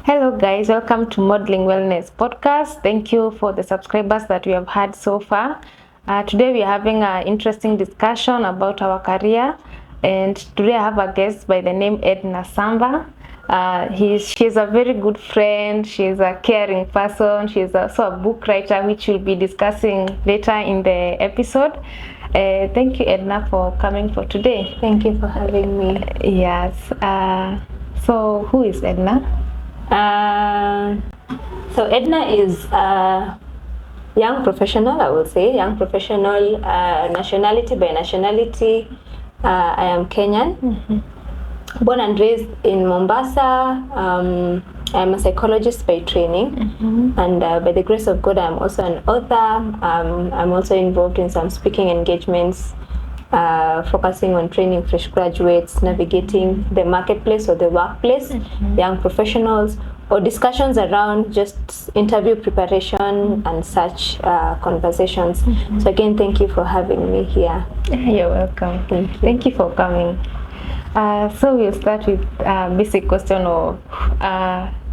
Hello guys, welcome to Modeling Wellness Podcast. Thank you for the subscribers that we have had so far. Today we are having an interesting discussion about our career, and today I have a guest by the name Ednah Samba. She's a very good friend, she's a caring person, she's also a book writer, which we'll be discussing later in the episode. Thank you, Ednah, for coming for today. Thank you for having me. Yes. So who is Ednah? So Ednah is a young professional, I will say, nationality by nationality. I am Kenyan, born and raised in Mombasa. I'm a psychologist by training, and by the grace of God, I'm also an author. I'm also involved in some speaking engagements, focusing on training fresh graduates, navigating the marketplace or the workplace, young professionals, or discussions around just interview preparation and such conversations. So again, thank you for having me here. You're welcome. Thank you for coming. So we'll start with a basic question of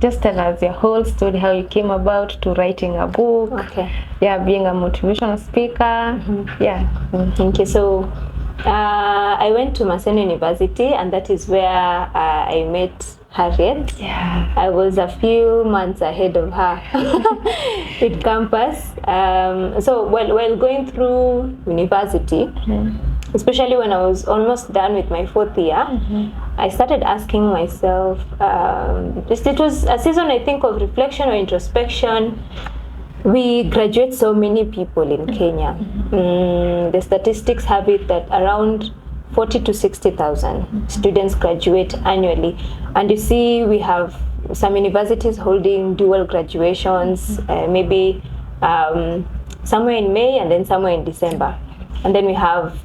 just tell us your whole story, how you came about to writing a book. Okay. Yeah, being a motivational speaker. Yeah. Thank you. So I went to Maseno University, and that is where I met Harriet. Yeah. I was a few months ahead of her with campus. So while going through university, especially when I was almost done with my fourth year, I started asking myself, it was a season, I think, of reflection or introspection. We graduate so many people in Kenya. The statistics have it that around 40 to 60,000 students graduate annually. And you see, we have some universities holding dual graduations, maybe somewhere in May and then somewhere in December. And then we have,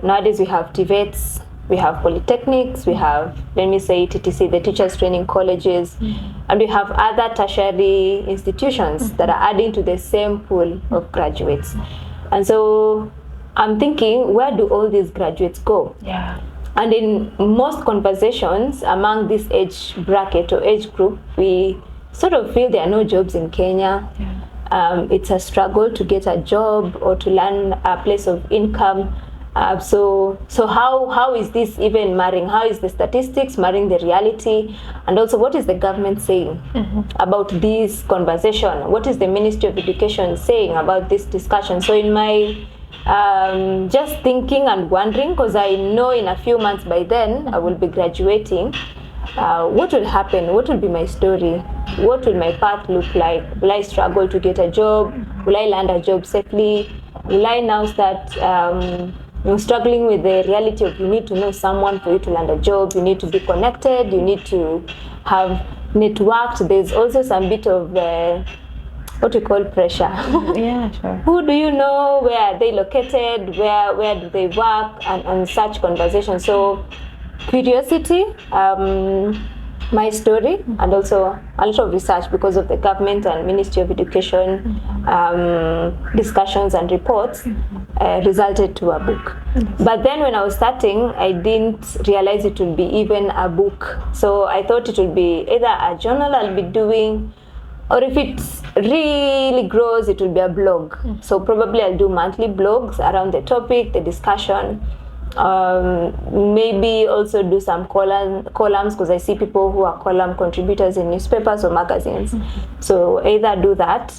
nowadays we have TVETs, we have polytechnics, we have, let me say, TTC, the teachers training colleges, and we have other tertiary institutions that are adding to the same pool of graduates. And so I'm thinking, where do all these graduates go? Yeah. And in most conversations among this age bracket or age group, we sort of feel there are no jobs in Kenya. Yeah. It's a struggle to get a job or to learn a place of income. So how is this even marrying? How is the statistics marrying the reality? And also, what is the government saying about this conversation? What is the Ministry of Education saying about this discussion? So in my just thinking and wondering, because I know in a few months by then I will be graduating, what will happen? What will be my story? What will my path look like? Will I struggle to get a job? Will I land a job safely? Will I now start struggling with the reality of you need to know someone for you to land a job, you need to be connected, you need to have networked. There's also some bit of what we call pressure. Yeah, sure. Who do you know? Where are they located? Where do they work? And such conversations. So curiosity, my story, and also a lot of research because of the government and Ministry of Education discussions and reports resulted to a book. But then when I was starting, I didn't realize it would be even a book. So I thought it would be either a journal I'll be doing, or if it really grows, it will be a blog. So probably I'll do monthly blogs around the topic, the discussion. Maybe also do some columns, because I see people who are column contributors in newspapers or magazines. So either do that,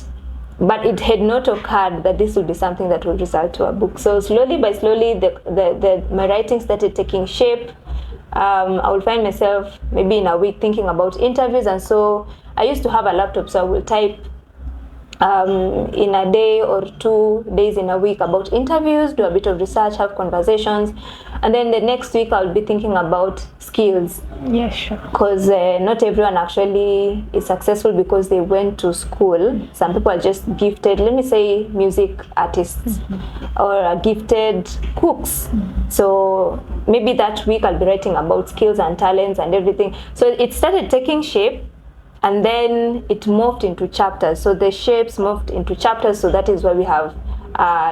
but it had not occurred that this would be something that would result to a book. So slowly by slowly, my writing started taking shape. I will find myself maybe in a week thinking about interviews, and so I used to have a laptop, so I will type in a day or 2 days in a week about interviews, do a bit of research, have conversations, and then the next week I'll be thinking about skills. Yeah, sure. Because not everyone actually is successful because they went to school. Some people are just gifted, let me say, music artists, or are gifted cooks. So maybe that week I'll be writing about skills and talents and everything. So it started taking shape. And then it morphed into chapters. So the shapes morphed into chapters. So that is why we have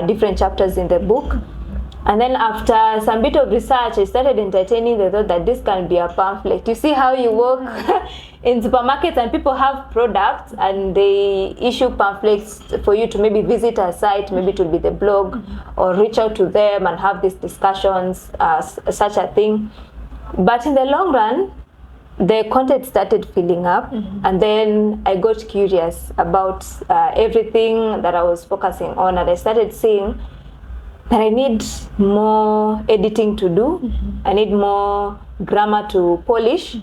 different chapters in the book. And then after some bit of research, I started entertaining the thought that this can be a pamphlet. You see how you work in supermarkets and people have products and they issue pamphlets for you to maybe visit a site, maybe it will be the blog, or reach out to them and have these discussions, such a thing. But in the long run, the content started filling up, and then I got curious about everything that I was focusing on, and I started seeing that I need more editing to do. I need more grammar to polish.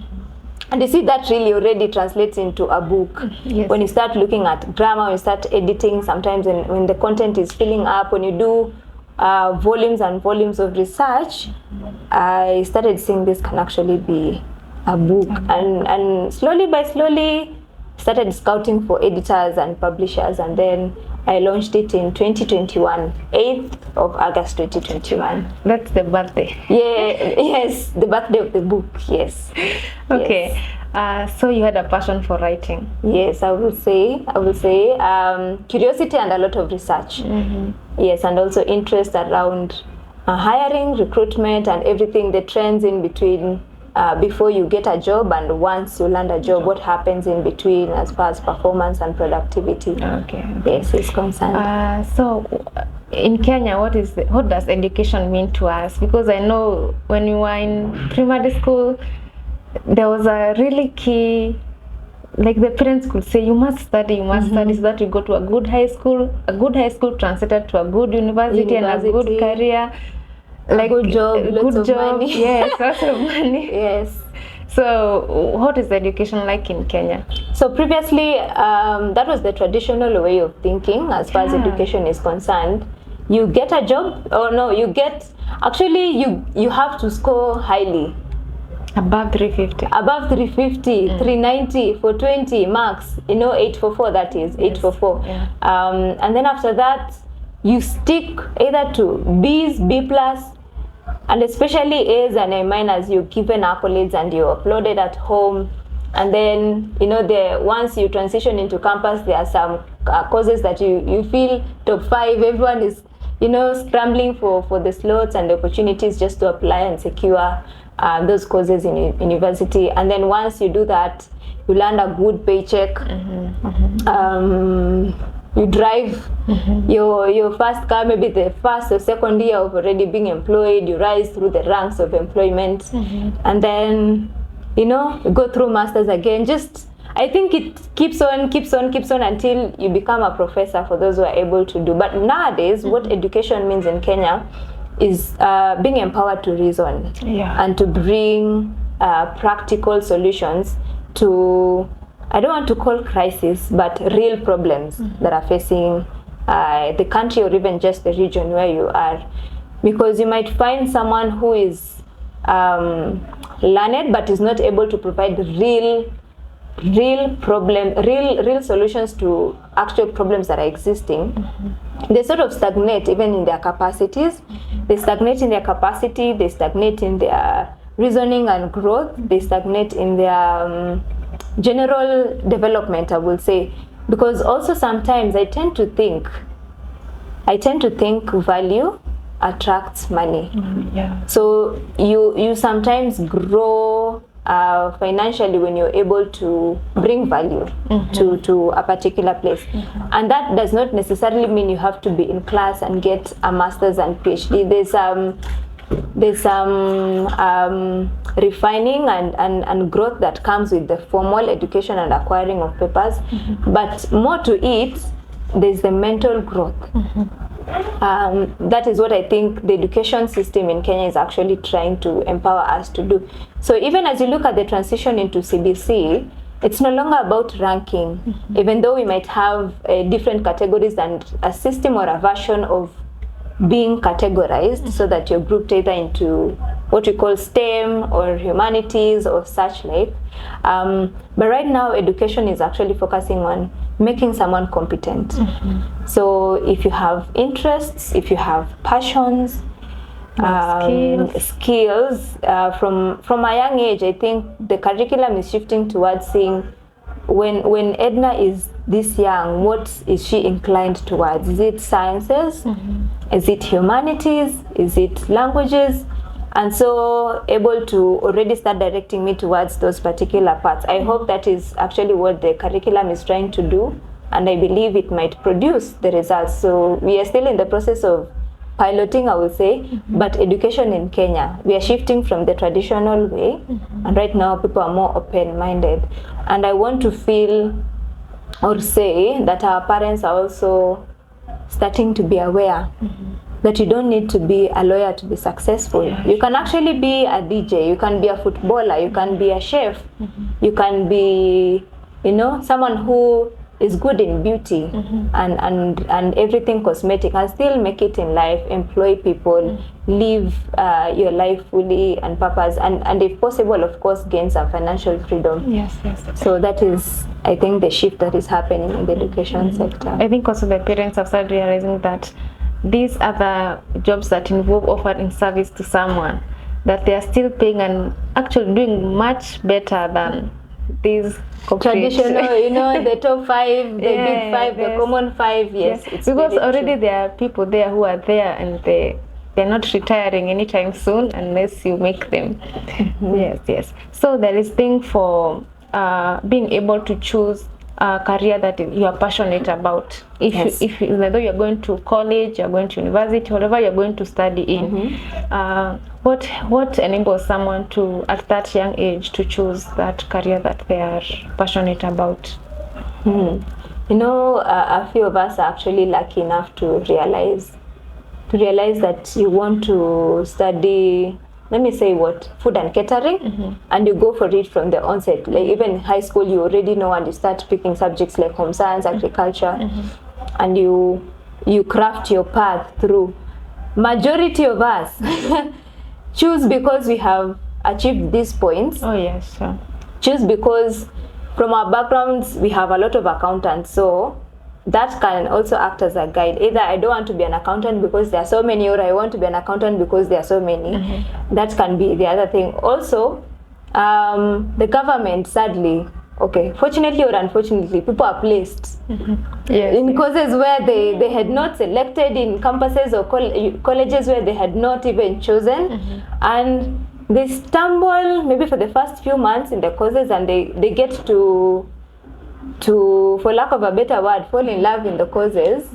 And you see that really already translates into a book. Yes. When you start looking at grammar, when you start editing, sometimes when the content is filling up, when you do volumes and volumes of research, I started seeing this can actually be a book. And slowly by slowly started scouting for editors and publishers, and then I launched it in 2021, 8th of August 2021. That's the birthday. Yeah, yes, the birthday of the book, yes. Okay. Yes. So you had a passion for writing. Yes, I will say curiosity and a lot of research. Yes, and also interest around hiring, recruitment, and everything, the trends in between. Before you get a job and once you land a job, what happens in between as far as performance and productivity. Okay. Yes, it's concerned. So in Kenya, what does education mean to us? Because I know when we were in primary school, there was a really key, like the parents could say, you must study, study so that you go to a good high school translated to a good university and a good career. Like good job, lots of money. Yes, lots of money. Yes. So what is education like in Kenya? So previously, that was the traditional way of thinking as far as education is concerned. You get a job, or no, you have to score highly. Above 350. Above 350, 390, 420 marks, 844, that is, 844. Yeah. And then after that, you stick either to B's, B+, and especially A's and A minors. You're given accolades and you're uploaded at home. And then, once you transition into campus, there are some courses that you feel top 5. Everyone is, scrambling for the slots and the opportunities just to apply and secure those courses in university. And then once you do that, you land a good paycheck. You drive your first car, maybe the first or second year of already being employed. You rise through the ranks of employment, and then you go through masters again. Just I think it keeps on until you become a professor for those who are able to do. But nowadays, what education means in Kenya is being empowered to reason and to bring practical solutions to, I don't want to call crisis, but real problems that are facing the country or even just the region where you are. Because you might find someone who is learned but is not able to provide real solutions to actual problems that are existing. They sort of stagnate even in their capacities. They stagnate in their capacity, they stagnate in their reasoning and growth, they stagnate in their general development, I will say. Because also sometimes I tend to think value attracts money. So you sometimes grow financially when you're able to bring value to a particular place. And that does not necessarily mean you have to be in class and get a master's and PhD. There's some refining and growth that comes with the formal education and acquiring of papers. But more to it, there's the mental growth. That is what I think the education system in Kenya is actually trying to empower us to do. So even as you look at the transition into CBC, it's no longer about ranking, even though we might have different categories and a system or a version of being categorized so that you're grouped either into what we call STEM or humanities or such like. But right now, education is actually focusing on making someone competent. So if you have interests, if you have passions, skills from a young age, I think the curriculum is shifting towards seeing when Edna is this young, what is she inclined towards? Is it sciences? Is it humanities? Is it languages? and so able to already start directing me towards those particular parts. I hope that is actually what the curriculum is trying to do, and I believe it might produce the results. So we are still in the process of piloting, I will say, but education in Kenya, we are shifting from the traditional way, and right now people are more open-minded. And I want to feel or say that our parents are also starting to be aware that you don't need to be a lawyer to be successful. You can actually be a DJ, you can be a footballer, you can be a chef, you can be, you know, someone who is good in beauty and everything cosmetic, and still make it in life, employ people, live your life fully and purpose, and if possible, of course, gain some financial freedom. Yes. So that is, I think, the shift that is happening in the education sector. I think also the parents have started realizing that these are the jobs that involve offering service to someone, that they are still paying and actually doing much better than these traditional, you know, the top 5, the big 5, the common 5. Yes. It's because already true. There are people there who are there, and they're not retiring anytime soon unless you make them. Yes. So there is thing for being able to choose a career that you are passionate about. If whether you're going to college, you're going to university, whatever you're going to study in, what enables someone to, at that young age, to choose that career that they are passionate about? You know, a few of us are actually lucky enough to realize that you want to study, let me say food and catering, and you go for it from the onset. Like even in high school, you already know, and you start picking subjects like home science, agriculture, and you craft your path through. Majority of us choose because we have achieved these points. Oh yes, sure. Choose because from our backgrounds we have a lot of accountants, so that can also act as a guide. Either I don't want to be an accountant because there are so many, or I want to be an accountant because there are so many. That can be the other thing. Also, the government, sadly, fortunately or unfortunately, people are placed in courses where they had not selected, in campuses or colleges where they had not even chosen, and they stumble maybe for the first few months in the courses, and they get to, for lack of a better word, fall in love in the courses,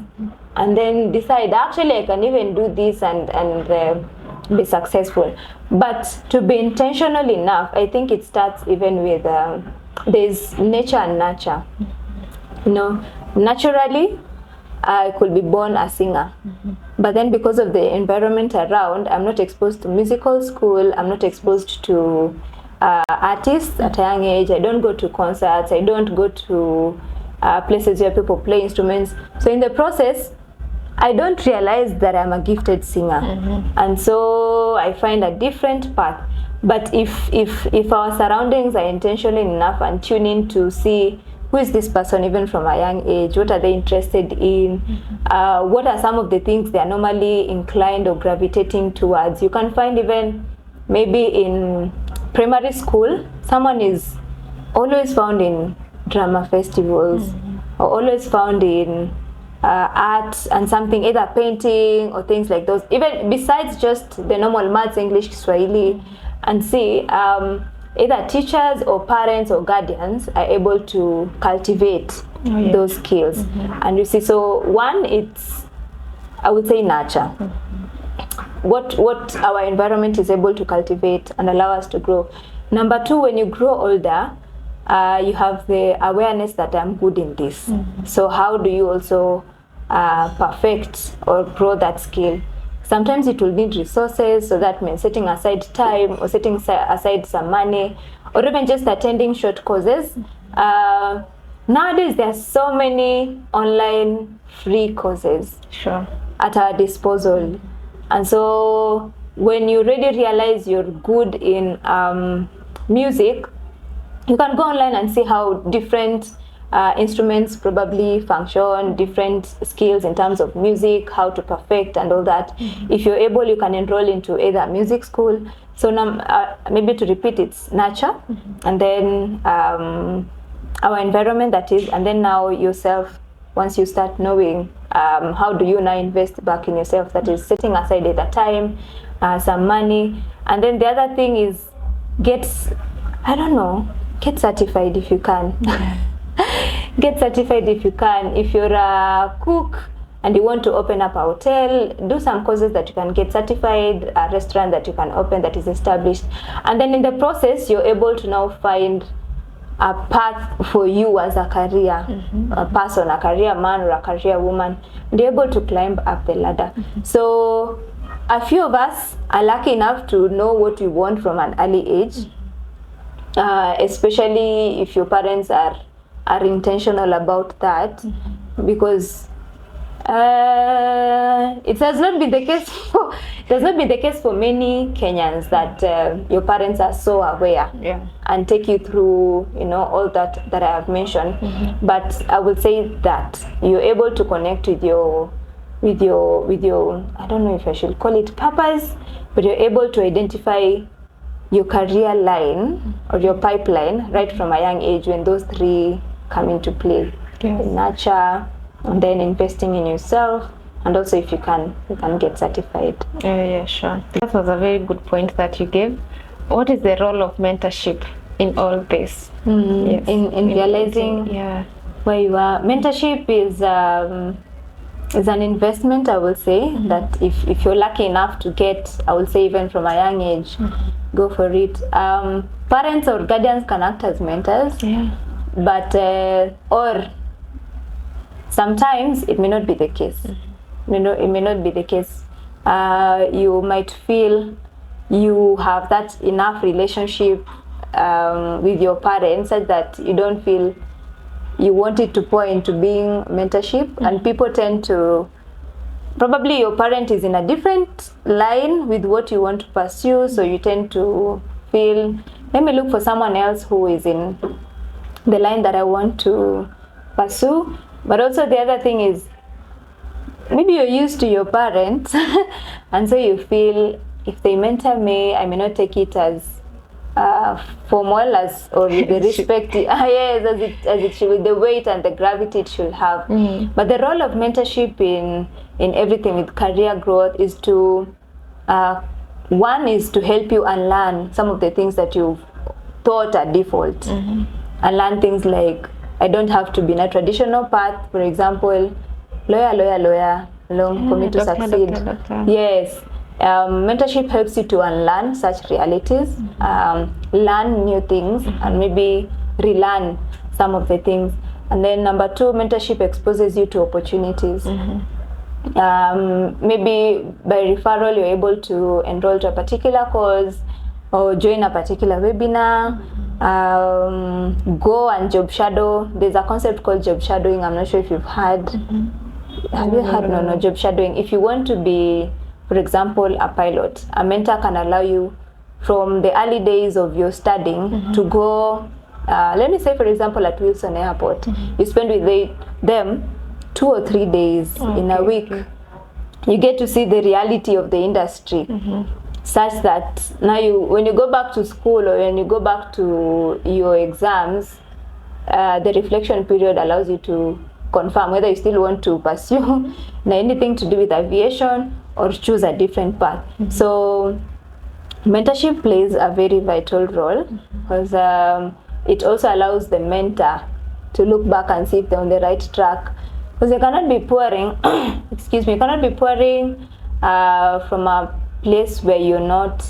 and then decide, actually I can even do this and be successful. But to be intentional enough, I think it starts even with there's nature and nurture. You know, naturally I could be born a singer, but then because of the environment around, I'm not exposed to musical school, I'm not exposed to artists at a young age. I don't go to concerts, I don't go to places where people play instruments. So in the process, I don't realize that I'm a gifted singer, and so I find a different path. But if our surroundings are intentional enough and tune in to see who is this person even from a young age, what are they interested in, what are some of the things they are normally inclined or gravitating towards. You can find even maybe in primary school, someone is always found in drama festivals, or always found in art and something, either painting or things like those, even besides just the normal maths, English, Swahili, and see either teachers or parents or guardians are able to cultivate those skills. And you see, so one, it's, I would say, nurture. What our environment is able to cultivate and allow us to grow. Number two, when you grow older, you have the awareness that I'm good in this. So how do you also perfect or grow that skill? Sometimes it will need resources, so that means setting aside time or setting aside some money, or even just attending short courses. Nowadays, there are so many online free courses at our disposal. And so when you really realize you're good in music, you can go online and see how different instruments probably function, different skills in terms of music, how to perfect and all that. If you're able, you can enroll into either music school. So now, maybe to repeat, it's nurture, and then our environment, that is, and then now yourself. Once you start knowing, how do you now invest back in yourself, that is setting aside either time, some money. And then the other thing is get certified if you can. Get certified if you can. If you're a cook and you want to open up a hotel, do some courses that you can get certified, a restaurant that you can open that is established. And then in the process, you're able to now find a path for you as a career a person, a career man or a career woman, and you're able to climb up the ladder. So a few of us are lucky enough to know what we want from an early age, especially if your parents are intentional about that, because it does not be the case for many Kenyans that your parents are so aware and take you through all that I have mentioned. But I would say that you're able to connect with your I don't know if I should call it purpose, but you're able to identify your career line or your pipeline right from a young age when those three come into play. Nurture, and then investing in yourself, and also if you can get certified. Yeah, sure. That was a very good point that you gave. What is the role of mentorship in all this? Yes. In realizing where you are. Mentorship is an investment, I will say, that if you're lucky enough to get, I will say even from a young age, go for it. Parents or guardians can act as mentors, but or sometimes it may not be the case. It may not be the case. You might feel you have that enough relationship with your parents such that you don't feel you want it to pour into being mentorship, and people tend to, probably your parent is in a different line with what you want to pursue, so you tend to feel, let me look for someone else who is in the line that I want to pursue. But also the other thing is, maybe you're used to your parents and so you feel if they mentor me, I may not take it as formal or with the respect as it should, with the weight and the gravity it should have. But the role of mentorship in everything with career growth is to one is to help you unlearn some of the things that you've thought are default, and learn things like, I don't have to be in a traditional path. For example, lawyer, long for me to succeed. Yes. Mentorship helps you to unlearn such realities, learn new things, and maybe relearn some of the things. And then number two, mentorship exposes you to opportunities. Maybe by referral, you're able to enroll to a particular course or join a particular webinar. Go and job shadow. There's a concept called job shadowing. I'm not sure if you've heard. Have you heard? No, job shadowing. If you want to be, for example, a pilot, a mentor can allow you from the early days of your studying to go, let me say, for example, at Wilson Airport. You spend with them 2 or 3 days in a week. You get to see the reality of the industry. Such that now when you go back to school or when you go back to your exams, the reflection period allows you to confirm whether you still want to pursue anything to do with aviation or choose a different path. So mentorship plays a very vital role because it also allows the mentor to look back and see if they're on the right track. Because you cannot be pouring, you cannot be pouring from a place where you're not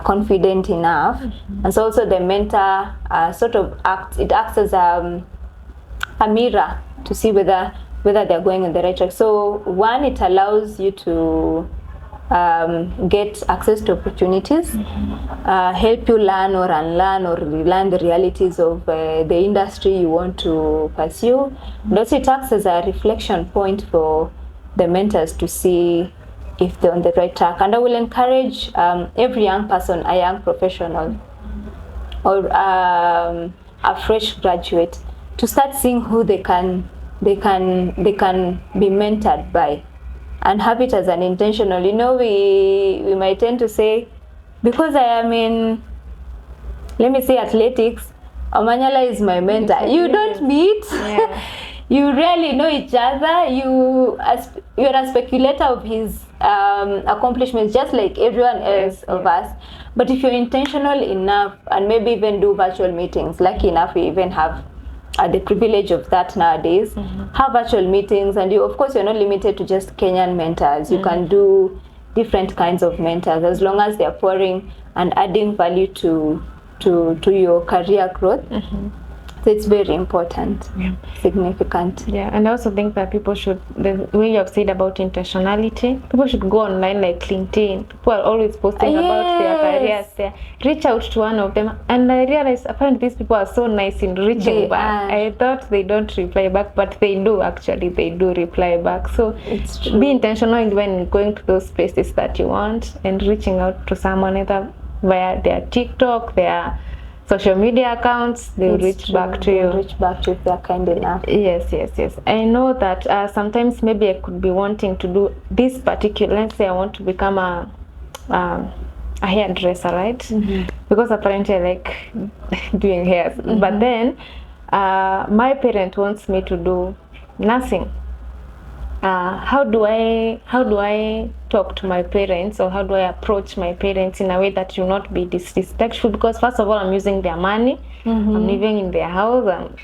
confident enough. And so also the mentor acts as a mirror to see whether they're going in the right track. So one, it allows you to get access to opportunities, help you learn or unlearn or relearn the realities of the industry you want to pursue. And also it acts as a reflection point for the mentors to see if they're on the right track. And I will encourage every young person, a young professional or a fresh graduate, to start seeing who they can be mentored by, and have it as an intentional. We might tend to say, because I am in, let me say, athletics, Omanyala is my mentor. You don't meet. You rarely know each other. You're a speculator of his accomplishments just like everyone else of us. But if you're intentional enough and maybe even do virtual meetings, lucky enough we even have the privilege of that nowadays, have virtual meetings, and you, of course, you're not limited to just Kenyan mentors. You can do different kinds of mentors as long as they're pouring and adding value to your career growth. So it's very important, significant. Yeah, and I also think that people should, the way you have said about intentionality, people should go online like LinkedIn. People are always posting about their careers there. Reach out to one of them. And I realized apparently these people are so nice in reaching back. I thought they don't reply back, but they do actually. They do reply back. So It's true. be intentional when going to those places that you want and reaching out to someone either via their TikTok, their social media accounts, they'll reach back to you. Reach back to you if they're kind enough. Yes. I know that sometimes maybe I could be wanting to do this particular, let's say I want to become a hairdresser, right? Because apparently I like doing hair. But then my parent wants me to do nursing. How do I talk to my parents, or how do I approach my parents in a way that will not be disrespectful? Because first of all, I'm using their money, I'm living in their house, and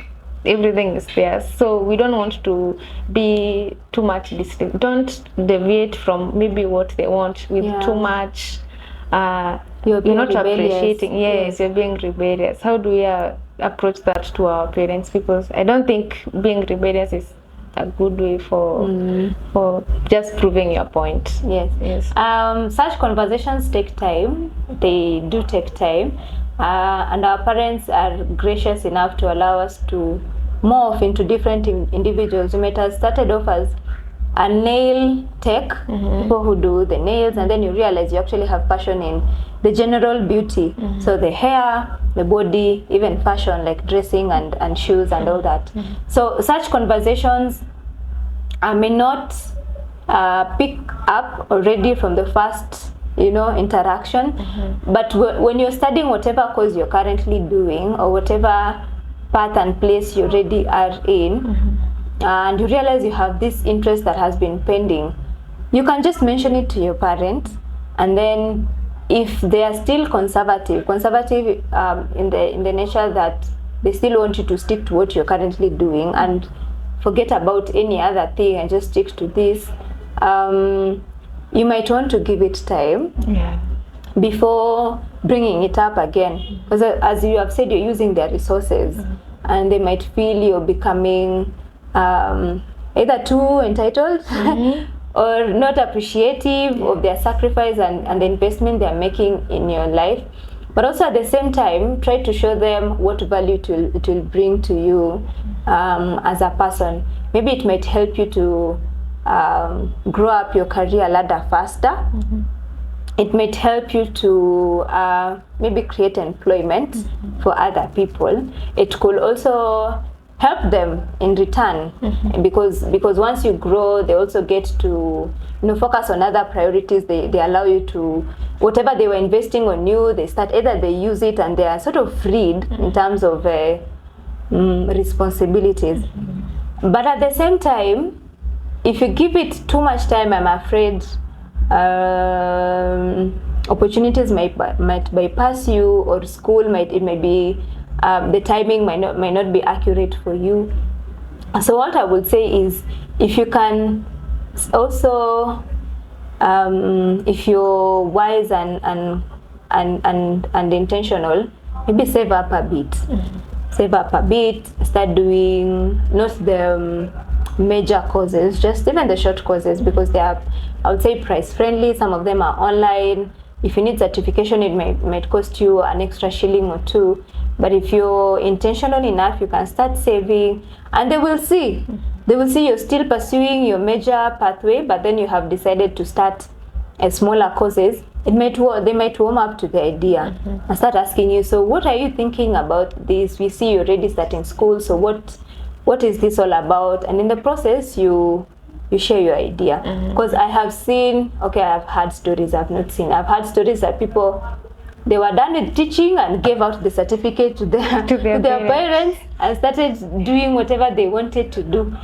everything is theirs. So we don't want to be too much don't deviate from maybe what they want with too much. You're not rebellious. Appreciating. Yes, you're being rebellious. How do we approach that to our parents? Because I don't think being rebellious is a good way for just proving your point. Yes. Such conversations take time. They do take time, and our parents are gracious enough to allow us to morph into different individuals. You might have started off as a nail tech, people who do the nails, and then you realize you actually have passion in the general beauty. So the hair, the body, even fashion like dressing and shoes and all that. So such conversations may not pick up already from the first interaction, but when you're studying whatever course you're currently doing or whatever path and place you already are in, and you realize you have this interest that has been pending, you can just mention it to your parents, and then if they are still conservative in the nature that they still want you to stick to what you're currently doing and forget about any other thing and just stick to this, you might want to give it time before bringing it up again, because as you have said, you're using their resources, and they might feel you're becoming either too entitled or not appreciative of their sacrifice and the investment they're making in your life. But also at the same time, try to show them what value it will bring to you as a person. Maybe it might help you to grow up your career ladder faster. It might help you to maybe create employment for other people. It could also help them in return, because once you grow, they also get to focus on other priorities. They allow you to, whatever they were investing on you, either they use it and they are sort of freed in terms of responsibilities. But at the same time, if you give it too much time, I'm afraid opportunities might bypass you, or school might be the timing might not be accurate for you. So what I would say is, if you can also, if you're wise and intentional, maybe save up a bit. Start doing not the major courses, just even the short courses, because they are, I would say, price friendly. Some of them are online. If you need certification, it might cost you an extra shilling or two. But if you're intentional enough, you can start saving, and they will see you're still pursuing your major pathway, but then you have decided to start smaller courses. They might warm up to the idea and start asking you, so what are you thinking about this? We see you already starting school, so what is this all about? And in the process, you share your idea. Because I have seen, I've heard stories, I've not seen. I've heard stories that people, they were done with teaching and gave out the certificate to their parents and started doing whatever they wanted to do.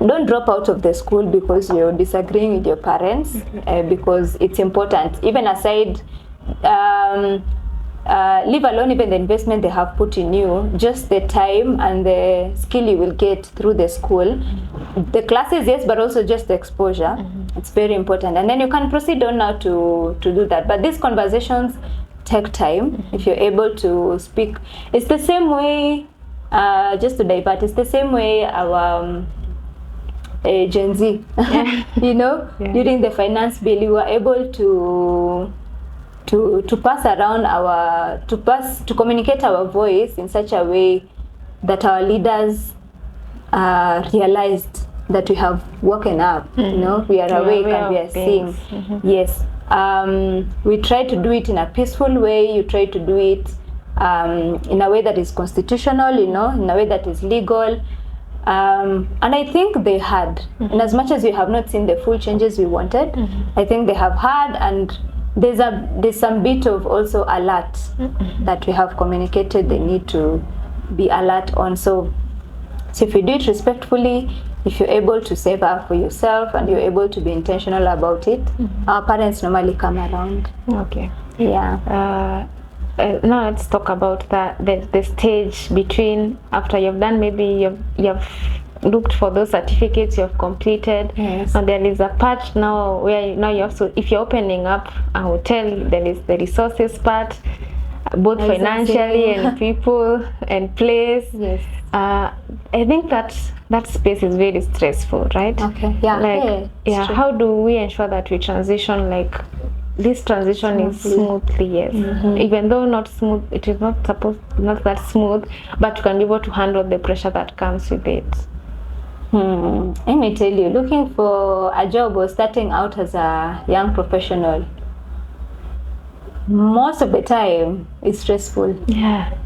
don't drop out of the school because you're disagreeing with your parents, because it's important. Even aside, leave alone even the investment they have put in you, just the time and the skill you will get through the school. The classes, yes, but also just the exposure. It's very important. And then you can proceed on now to do that. But these conversations take time. If you're able to speak, it's the same way, just to divert, it's the same way our Gen Z, you know, during the finance bill, we were able to pass around to communicate our voice in such a way that our leaders realized that we have woken up. You know, we are awake and we are seeing. Yes, we try to do it in a peaceful way. You try to do it in a way that is constitutional, you know, in a way that is legal. And I think they had, and as much as we have not seen the full changes we wanted, I think they have had, and there's some bit of also alert that we have communicated they need to be alert on. So if you do it respectfully, if you're able to save up for yourself and you're able to be intentional about it, our parents normally come around. Okay. Yeah. Now let's talk about the stage between after you've done, maybe you've looked for those certificates you've completed. Yes. And there is a part now where now you have to, if you're opening up a hotel, there is the resources part, both financially and people and place. Yes. I think that space is very stressful, right? Okay. Yeah. How do we ensure that we transition, like this transition is smoothly? Yes. Even though not smooth, it is not that smooth, but you can be able to handle the pressure that comes with it. Let me tell you, looking for a job or starting out as a young professional, most of the time it's stressful. Yeah.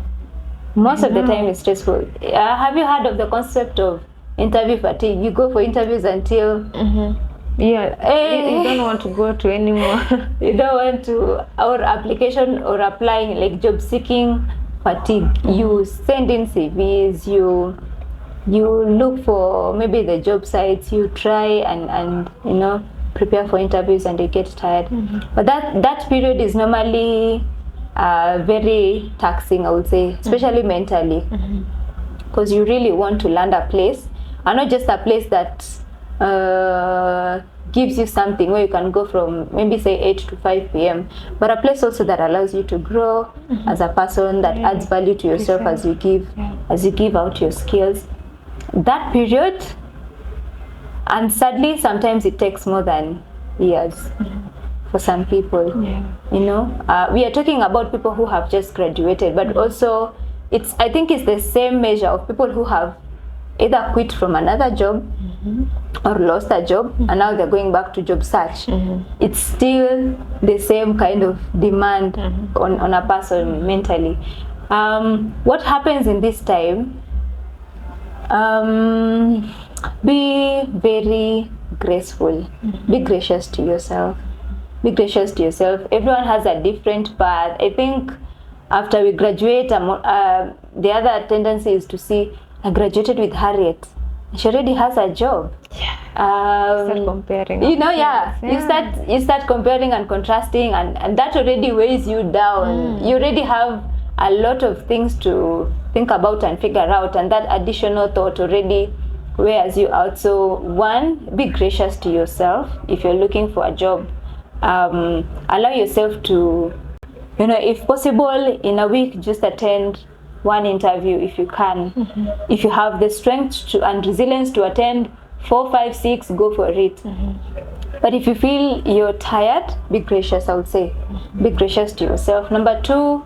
Most of the time it's stressful. Have you heard of the concept of interview fatigue? You go for interviews until you don't want to go to anymore. You don't want to, or application or applying, like job seeking fatigue. You send in CVs, you look for maybe the job sites, you try and you know, prepare for interviews, and you get tired. But that period is normally very taxing, I would say, especially mentally, because you really want to land a place, and not just a place that gives you something where you can go from maybe say 8 to 5 p.m. but a place also that allows you to grow as a person, that adds value to yourself as you give out your skills. That period, and sadly sometimes it takes more than years for some people. You know, we are talking about people who have just graduated, but also I think it's the same measure of people who have either quit from another job or lost a job, and now they're going back to job search. It's still the same kind of demand on a person mentally. What happens in this time? Be very graceful. Be gracious to yourself. Be gracious to yourself. Everyone has a different path. I think after we graduate, the other tendency is to see, I graduated with Harriet. She already has a job. Start comparing. You know, you start comparing and contrasting, and that already weighs you down. You already have a lot of things to think about and figure out, and that additional thought already wears you out. So one, be gracious to yourself. If you're looking for a job, allow yourself to, you know, if possible in a week, just attend one interview if you can. If you have the strength and resilience to attend 4, 5, 6, go for it. But if you feel you're tired, be gracious, I would say. Be gracious to yourself. Number 2,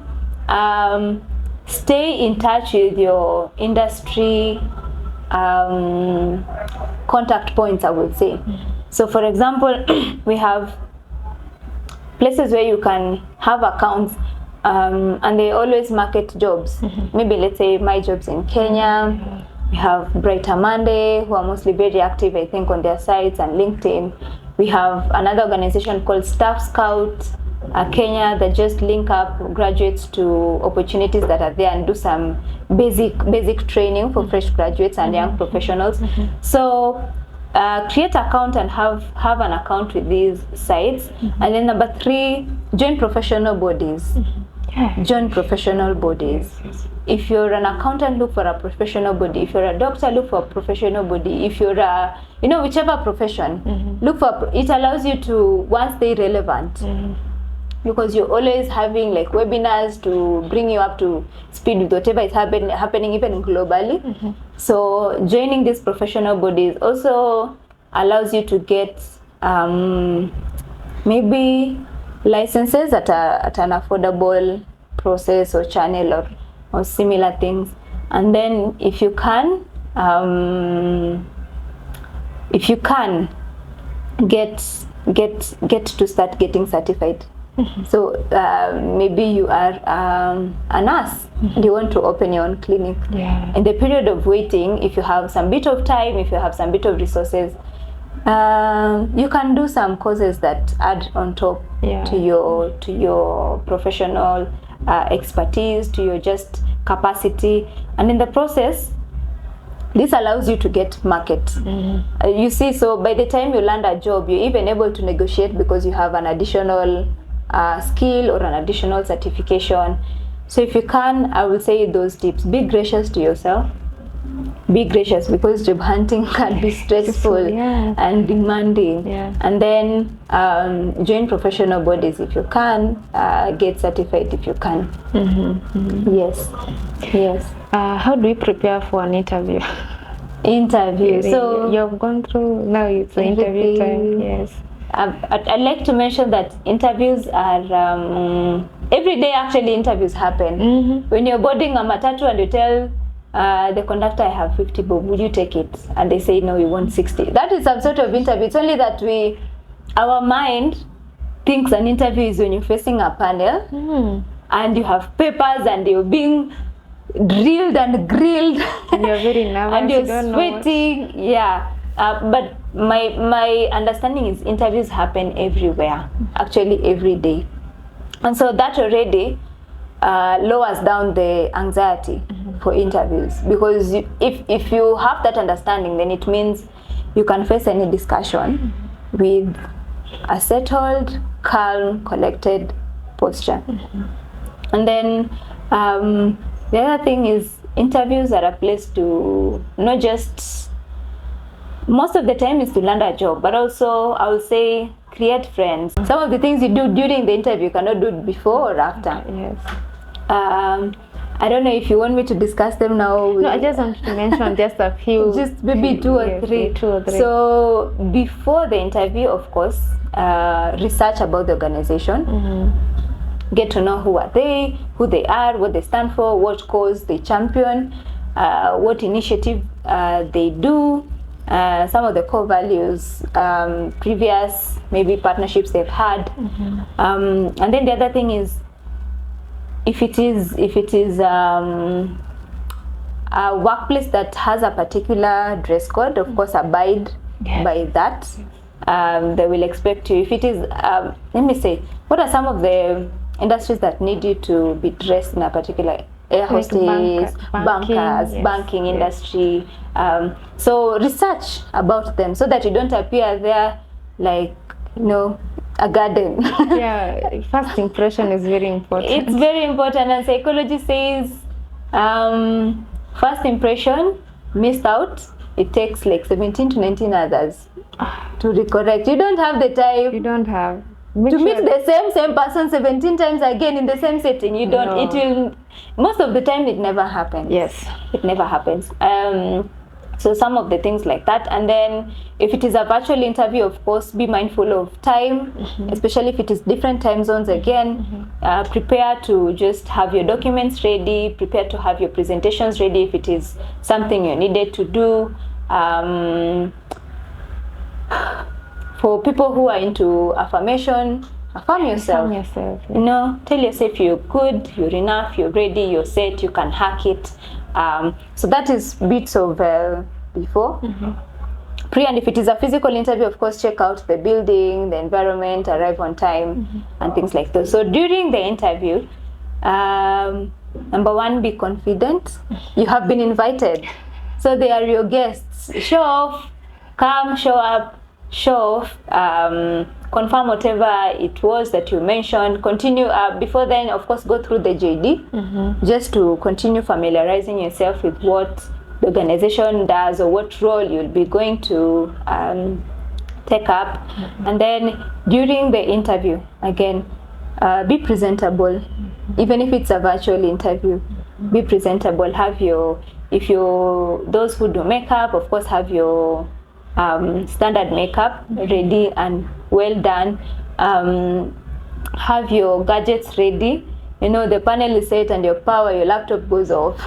stay in touch with your industry contact points, I would say. So for example, we have places where you can have accounts, and they always market jobs. Maybe let's say My Jobs in Kenya. We have Brighter Monday, who are mostly very active, I think, on their sites, and LinkedIn. We have another organization called Staff Scout Kenya that just link up graduates to opportunities that are there and do some basic training for fresh graduates and young professionals. So create account and have an account with these sites. And then number 3, join professional bodies. Join professional bodies. If you're an accountant, look for a professional body. If you're a doctor, look for a professional body. If you're a, whichever profession, look for, it allows you to, once stay relevant. Because you're always having like webinars to bring you up to speed with whatever is happening even globally. So joining these professional bodies also allows you to get maybe licenses at an affordable process or channel or similar things. And then if you can get to start getting certified. So maybe you are a nurse and you want to open your own clinic. In the period of waiting, if you have some bit of time, if you have some bit of resources, you can do some courses that add on top to your professional expertise, to your just capacity, and in the process, this allows you to get market. You see, so by the time you land a job, you're even able to negotiate because you have an additional skill or an additional certification. So if you can, I will say those tips. Be gracious to yourself. Be gracious, because job hunting can be stressful and demanding. And then join professional bodies if you can. Get certified if you can. Yes. How do you prepare for an interview? So you've gone through, now it's the interview time. Yes. I'd like to mention that interviews are every day. Actually, interviews happen. When you're boarding a matatu and you tell the conductor, I have 50 bob, would you take it? And they say, no, we want 60. That is some sort of interview. It's only that our mind thinks an interview is when you're facing a panel and you have papers and you're being drilled and grilled and you're very nervous and you're sweating. But my understanding is interviews happen everywhere, actually every day. And so that already lowers down the anxiety for interviews, because if you have that understanding, then it means you can face any discussion with a settled, calm, collected posture. And then the other thing is, interviews are a place to not just, most of the time is to land a job, but also I would say create friends. Some of the things you do during the interview you cannot do before or after. I don't know if you want me to discuss them now. No, I just want to mention just a few. Just maybe two or three. So before the interview, of course, research about the organization. Get to know who they are, what they stand for, what cause they champion, what initiative they do, some of the core values, previous maybe partnerships they've had. And then the other thing is, if it is a workplace that has a particular dress code, of course abide by that. They will expect you. If it is, let me say, what are some of the industries that need you to be dressed in a particular, air hostess, bankers, banking industry. So research about them so that you don't appear there like, a garden. First impression is very important. It's very important, and psychology says first impression missed out, it takes like 17 to 19 others to recorrect. You don't have the time. You don't have. To meet the same person 17 times again in the same setting. You don't. No. It will. Most of the time, it never happens. Yes, it never happens. So some of the things like that, and then if it is a virtual interview, of course, be mindful of time, especially if it is different time zones. Again, prepare to just have your documents ready. Prepare to have your presentations ready if it is something you needed to do. For people who are into affirmation, affirm yourself. Tell yourself you're good, you're enough, you're ready, you're set, you can hack it. So that is bits of before. Pre, and if it is a physical interview, of course, check out the building, the environment, arrive on time, and things like those. So during the interview, number one, be confident. You have been invited, so they are your guests. Show off. come, show up, show off, confirm whatever it was that you mentioned, continue. Before then, of course, go through the JD just to continue familiarizing yourself with what the organization does or what role you'll be going to take up. And then during the interview, again, be presentable. Even if it's a virtual interview, be presentable. Have your, those who do makeup, of course, have your standard makeup ready and well done. Have your gadgets ready. You know, the panel is set and your your laptop goes off.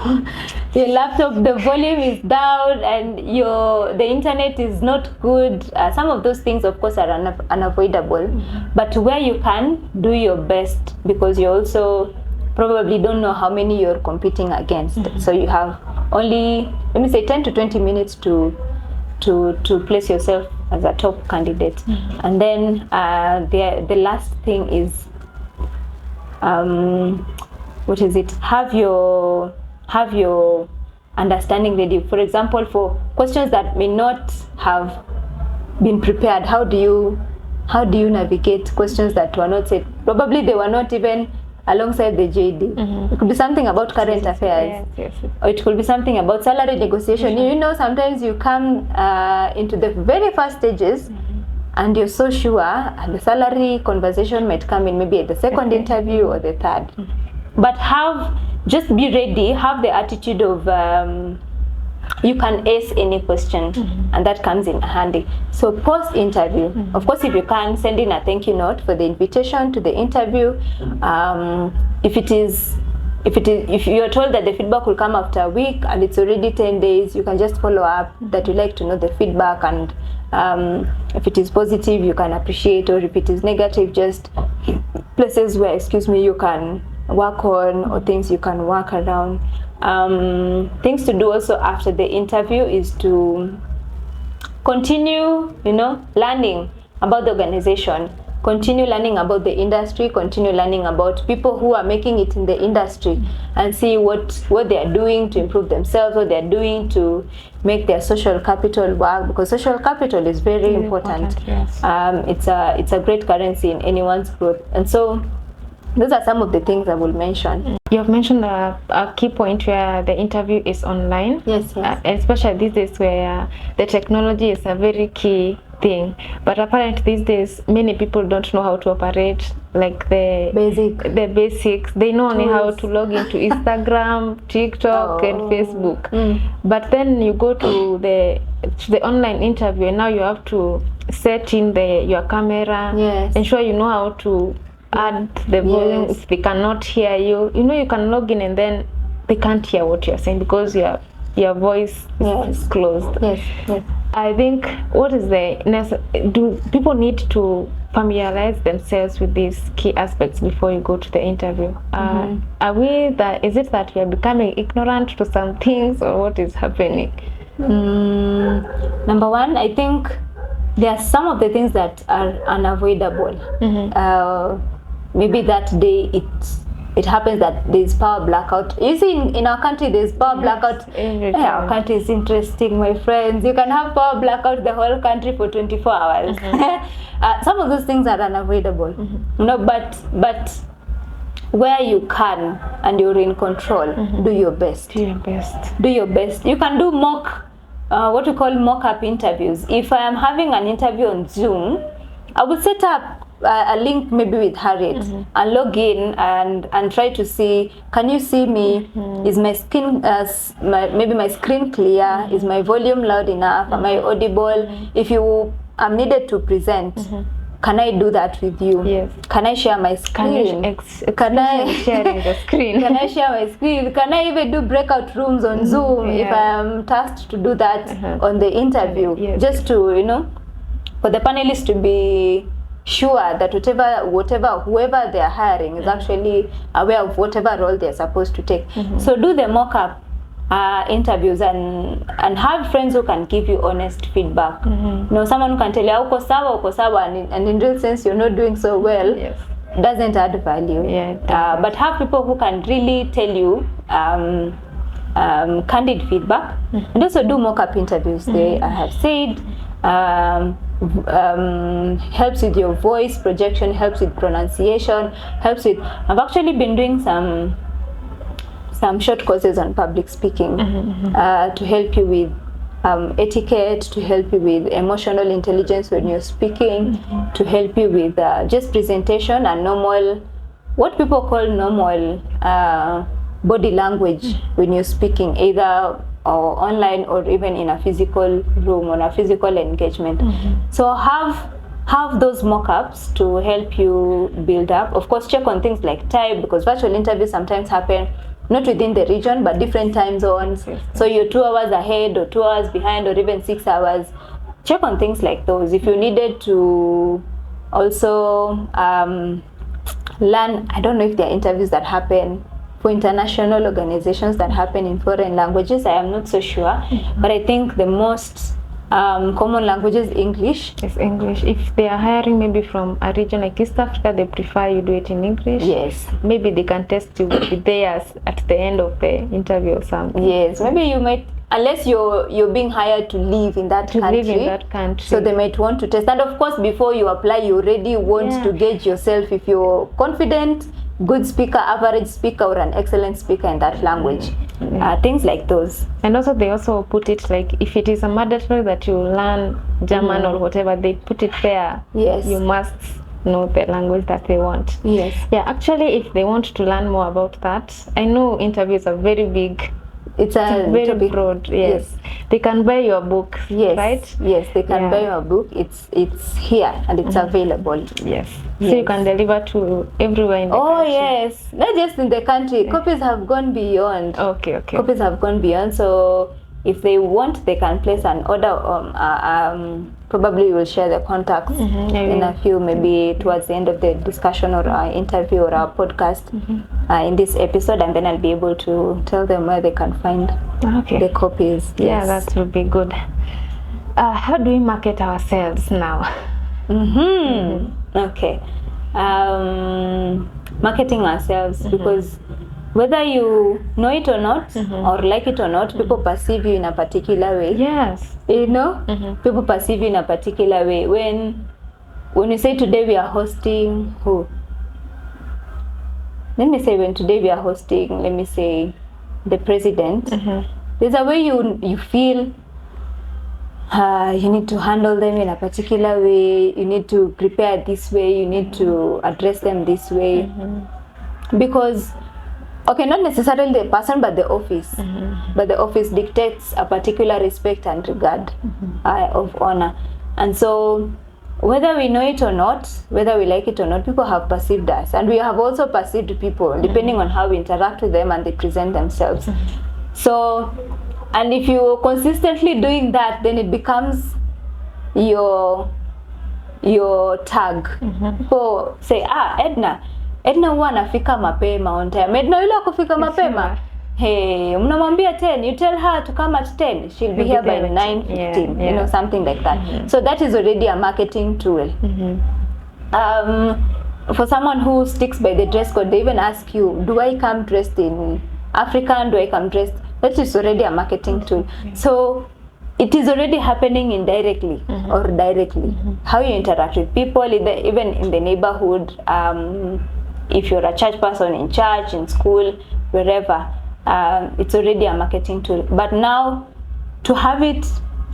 Your laptop, the volume is down and the internet is not good. Some of those things, of course, are unavoidable. But where you can, do your best, because you also probably don't know how many you're competing against. So you have only, let me say, 10 to 20 minutes to place yourself as a top candidate. And then the last thing is, what is it? Have your understanding ready. For example, for questions that may not have been prepared, how do you navigate questions that were not said? Probably they were not even alongside the JD. It could be something about current affairs, or it could be something about salary negotiation. You know, sometimes you come into the very first stages and you're so sure, and the salary conversation might come in maybe at the second interview or the third. But just be ready, have the attitude of you can ace any question, and that comes in handy. So post interview, of course, if you can, send in a thank you note for the invitation to the interview. If you are told that the feedback will come after a week and it's already 10 days, you can just follow up that you like to know the feedback, and if it is positive, you can appreciate, or if it is negative, just places where, you can work on, or things you can work around. Things to do also after the interview is to continue, learning about the organization, continue learning about the industry, continue learning about people who are making it in the industry, and see what they are doing to improve themselves, what they are doing to make their social capital work, because social capital is very important. Yes. It's a great currency in anyone's growth. And so those are some of the things I will mention. You have mentioned a key point where the interview is online. Yes. Especially these days where the technology is a very key thing. But apparently these days, many people don't know how to operate like the basics. They know only how to log into Instagram, TikTok, and Facebook. But then you go to the online interview, and now you have to set in your camera. Yes. Ensure you know how to add the volume. If they cannot hear you, you can log in and then they can't hear what you're saying because your voice is closed. Yes. I think do people need to familiarize themselves with these key aspects before you go to the interview? Is it that we are becoming ignorant to some things, or what is happening? Number one, I think there are some of the things that are unavoidable. Maybe that day it happens that there's power blackout. You see, in our country there's power blackout. Our country is interesting, my friends. You can have power blackout the whole country for 24 hours. Some of those things are unavoidable. But where you can and you're in control, do your best. Do your best. You can do what we call mock-up interviews. If I am having an interview on Zoom, I will set up a link maybe with Harriet and log in and try to see, can you see me? Is my screen maybe my screen clear? Is my volume loud enough? Am I audible? If you am needed to present, can I do that with you? Yes. Can I share my screen? Can I sharing the screen? Can I share my screen? Can I even do breakout rooms on Zoom if I am tasked to do that on the interview? Just to, for the panelists to be sure that whoever they are hiring is actually aware of whatever role they are supposed to take. So do the mock-up interviews and have friends who can give you honest feedback. Someone who can tell you uko sawa, and in real sense you're not doing so well. Doesn't add value. But have people who can really tell you candid feedback, and also do mock-up interviews. I have said helps with your voice projection, helps with pronunciation, helps with. I've actually been doing some short courses on public speaking to help you with etiquette, to help you with emotional intelligence when you're speaking, to help you with just presentation and normal, what people call normal body language when you're speaking, either or online or even in a physical room or a physical engagement. So have those mock-ups to help you build up. Of course, check on things like time, because virtual interviews sometimes happen not within the region but different time zones. So you're 2 hours ahead or 2 hours behind or even 6 hours. Check on things like those. If you needed to also learn, I don't know if there are interviews that happen for international organizations that happen in foreign languages. I am not so sure, but I think the most common language is English. It's English. If they are hiring maybe from a region like East Africa, they prefer you do it in English. Yes. Maybe they can test you with theirs at the end of the interview or something. Yes. Maybe you might, unless you're being hired to live in that country. Live in that country. So they might want to test. And of course, before you apply, you already want to gauge yourself if you're confident, good speaker, average speaker, or an excellent speaker in that language. Things like those. And also they also put it like, if it is a mandatory that you learn German or whatever, they put it there. Yes. You must know the language that they want. Yes. Yeah, actually, if they want to learn more about that, I know interviews are very big. It's a very broad. Yes. They can buy your book. Yes. Right? Yes, they can buy your book. It's here and it's available. Yes. So you can deliver to everywhere in the country. Yes. Not just in the country. Copies have gone beyond. Okay. Copies have gone beyond. So if they want, they can place an order. Probably we will share the contacts in a few, maybe towards the end of the discussion or our interview or our podcast in this episode, and then I'll be able to tell them where they can find the copies. Yeah, that will be good. How do we market ourselves now? Okay. Marketing ourselves, because whether you know it or not, or like it or not, people perceive you in a particular way. Yes. You know, people perceive you in a particular way. When you say today we are hosting who? Let me say when today we are hosting, let me say the president. There's a way you feel you need to handle them in a particular way. You need to prepare this way. You need to address them this way. Because okay, not necessarily the person, but the office. But the office dictates a particular respect and regard of honor. And so, whether we know it or not, whether we like it or not, people have perceived us. And we have also perceived people, depending on how we interact with them and they present themselves. So, and if you're consistently doing that, then it becomes your tag. People say, Ednah huwa anafika mapema on time. Ednah yule akufika mapema. Hey, mnamwambia 10, you tell her to come at 10. She'll be here by 9:15. You know, something like that. So that is already a marketing tool. For someone who sticks by the dress code, they even ask you, do I come dressed in African? Do I come dressed? That is already a marketing tool. So it is already happening indirectly or directly. How you interact with people, even in the neighborhood. If you're a church person in church, in school, wherever, it's already a marketing tool. But now, to have it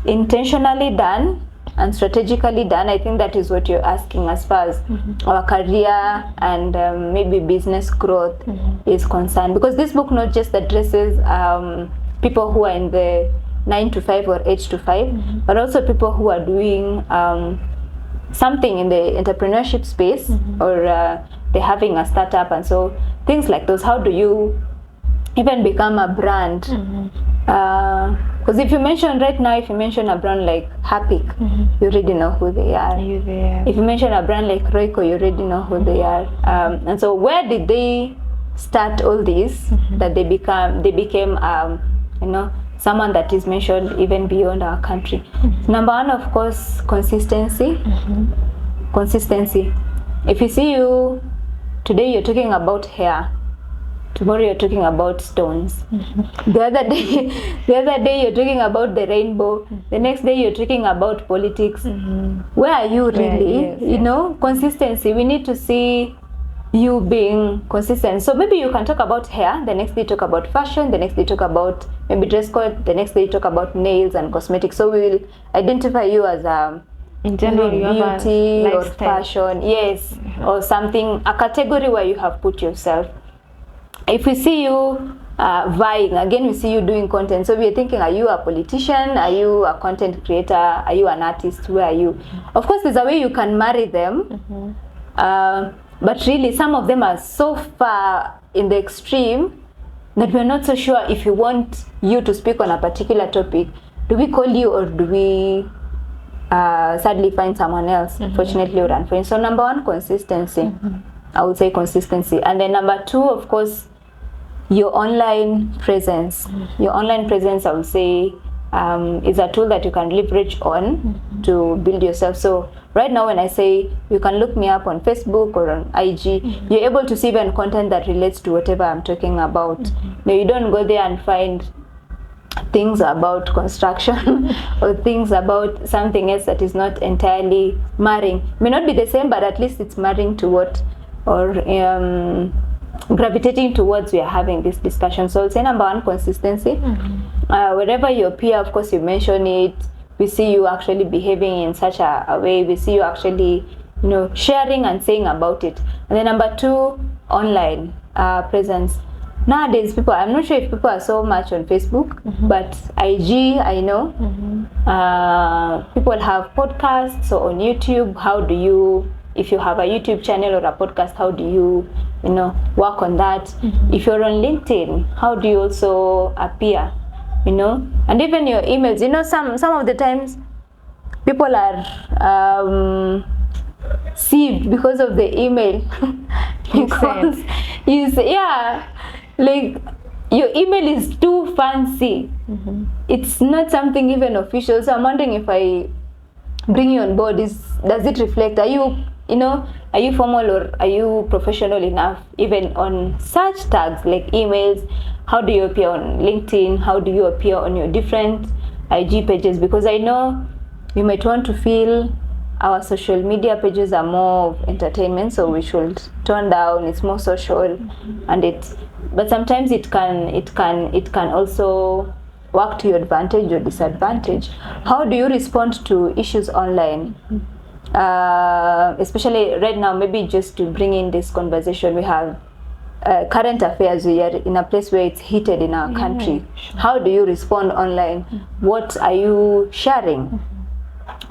intentionally done and strategically done, I think that is what you're asking as far as our career and maybe business growth is concerned. Because this book not just addresses people who are in the 9 to 5 or 8 to 5, but also people who are doing something in the entrepreneurship space or they're having a startup, and so things like those. How do you even become a brand? Because if you mention right now, if you mention a brand like Hapik, you already know who they are. If you mention a brand like Royco, you already know who they are. And so where did they start all this? That they became you know, someone that is mentioned even beyond our country. Number one, of course, consistency. Consistency. If you see you today, you're talking about hair. tomorrow you're talking about stones. The other day you're talking about the rainbow. The next day you're talking about politics. Where are you really? You know, consistency. We need to see you being consistent. So maybe you can talk about hair, the next day talk about fashion, the next day talk about maybe dress code, the next day talk about nails and cosmetics. So we will identify you as in general, beauty or fashion, yes, or something, a category where you have put yourself. If we see you vying, again we see you doing content. So we are thinking, are you a politician? Are you a content creator? Are you an artist? Where are you? Of course, there's a way you can marry them. But really, some of them are so far in the extreme that we're not so sure if we want you to speak on a particular topic. Do we call you, or do we sadly find someone else, fortunately or unfortunately? So number one, consistency. I would say consistency. And then number two, of course, your online presence. Your online presence, I would say, is a tool that you can leverage on to build yourself. So right now, when I say you can look me up on Facebook or on IG, you're able to see even content that relates to whatever I'm talking about. Now, you don't go there and find things about construction or things about something else that is not entirely marrying. May not be the same, but at least it's marrying to what, or gravitating towards we are having this discussion. So I'll say number one, consistency. Wherever you appear, of course, you mention it. We see you actually behaving in such a way. We see you actually, you know, sharing and saying about it. And then number two, online presence. Nowadays, people, I'm not sure if people are so much on Facebook, but IG, I know. People have podcasts. So on YouTube, how do you, if you have a YouTube channel or a podcast, how do you, you know, work on that? If you're on LinkedIn, how do you also appear? You know, and even your emails, you know, some of the times people are deceived because of the email. Because you say, yeah, like your email is too fancy. It's not something even official. So I'm wondering, if I bring you on board, does it reflect, are you, you know, are you formal or are you professional enough even on such tags like emails? How do you appear on LinkedIn? How do you appear on your different IG pages? Because I know you might want to feel our social media pages are more of entertainment, so we should tone down. It's more social, and but sometimes it can also work to your advantage or disadvantage. How do you respond to issues online? Especially right now, maybe just to bring in this conversation, we have current affairs. We are in a place where it's heated in our country. How do you respond online? What are you sharing?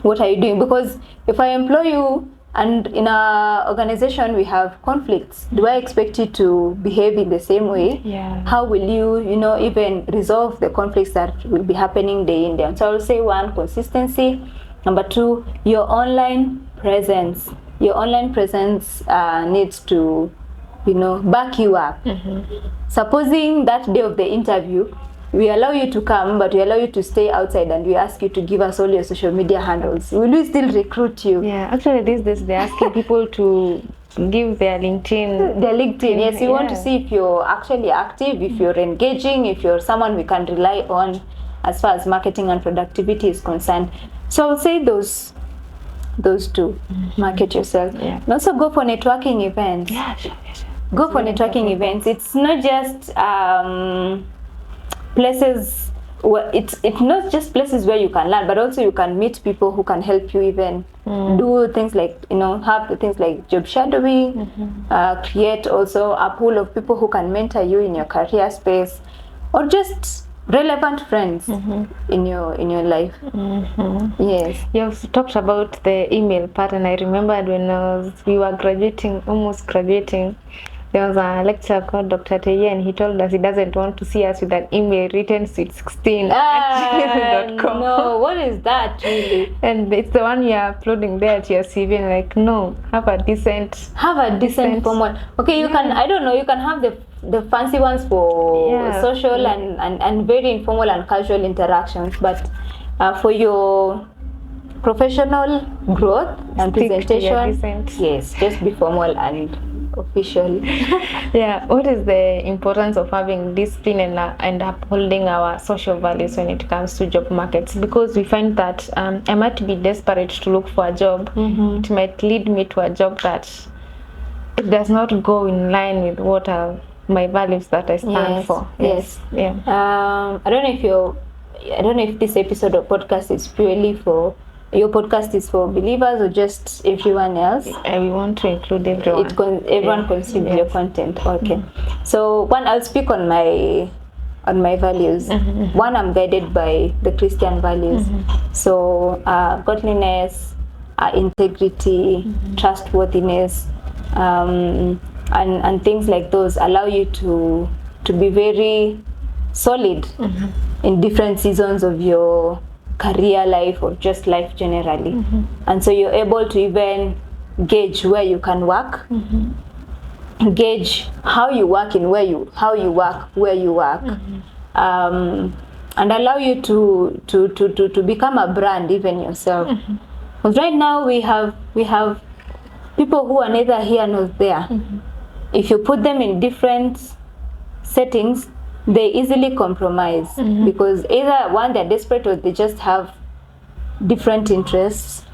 What are you doing? Because if I employ you and in our organization we have conflicts, do I expect you to behave in the same way? How will you, you know, even resolve the conflicts that will be happening day in, day out? So I'll say one, consistency. Number two, your online presence. Your online presence needs to, you know, back you up. Supposing that day of the interview, we allow you to come, but we allow you to stay outside, and we ask you to give us all your social media handles. Will we still recruit you? Yeah, actually these days they're asking people to give their LinkedIn. Their LinkedIn, yes. We want to see if you're actually active, if you're engaging, if you're someone we can rely on as far as marketing and productivity is concerned. So I'll say those two. Market yourself. And also go for networking events. Go for networking events. It's not just places where it's not just places where you can learn, but also you can meet people who can help you even do things like, you know, have things like job shadowing, create also a pool of people who can mentor you in your career space, or just relevant friends in your life. Yes. You've talked about the email part, and I remembered when we were almost graduating, there was a lecturer called Dr. Teye, and he told us he doesn't want to see us with an email written sweet16 at gmail.com. No, what is that really? And it's the one you're uploading there at your CV, and like, no, have a decent formal. Okay, you can, I don't know, you can have the fancy ones for social and very informal and casual interactions, but for your professional growth and presentation, yes, just be formal and officially. Yeah, what is the importance of having discipline and upholding our social values when it comes to job markets? Because we find that I might be desperate to look for a job. It might lead me to a job that it does not go in line with what are my values that I stand for. Yes. Yeah. I don't know if this episode of podcast is purely for your podcast is for believers or just everyone else. We want to include everyone. Everyone consumes your content. Okay. So one, I'll speak on my values. One, I'm guided by the Christian values. So godliness, integrity, trustworthiness, and things like those allow you to be very solid in different seasons of your career life or just life generally. And so you're able to even gauge where you can work, gauge how you work and where you work, and allow you to become a brand even yourself. Because right now we have people who are neither here nor there. If you put them in different settings, they easily compromise because either one, they're desperate, or they just have different interests.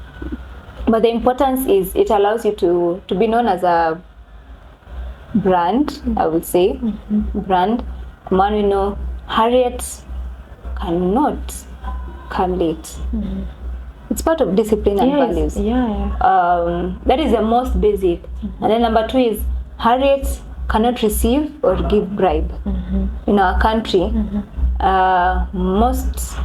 But the importance is it allows you to be known as a brand, I would say. Brand. Man, we know Harriet cannot come late. It's part of discipline and values. That is the most basic. And then number two is Harriet cannot receive or give bribe. In our country, most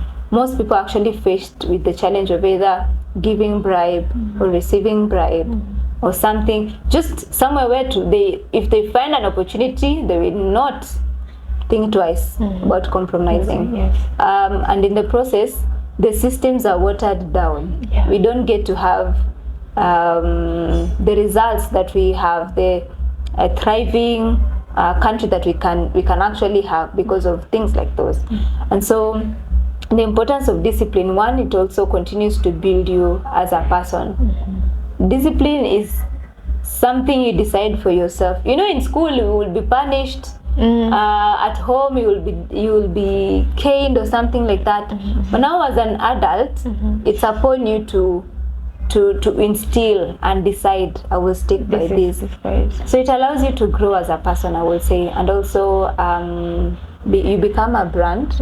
people are actually faced with the challenge of either giving bribe or receiving bribe or something, just somewhere where if they find an opportunity, they will not think twice about compromising. And in the process, the systems are watered down. We don't get to have the results that we have, the thriving country that we can actually have because of things like those. And so the importance of discipline, one, it also continues to build you as a person. Discipline is something you decide for yourself. You know, in school you will be punished, at home you will be caned or something like that. But now as an adult, it's upon you to instill and decide, I will stick by this. So it allows you to grow as a person, I will say, and also you become a brand,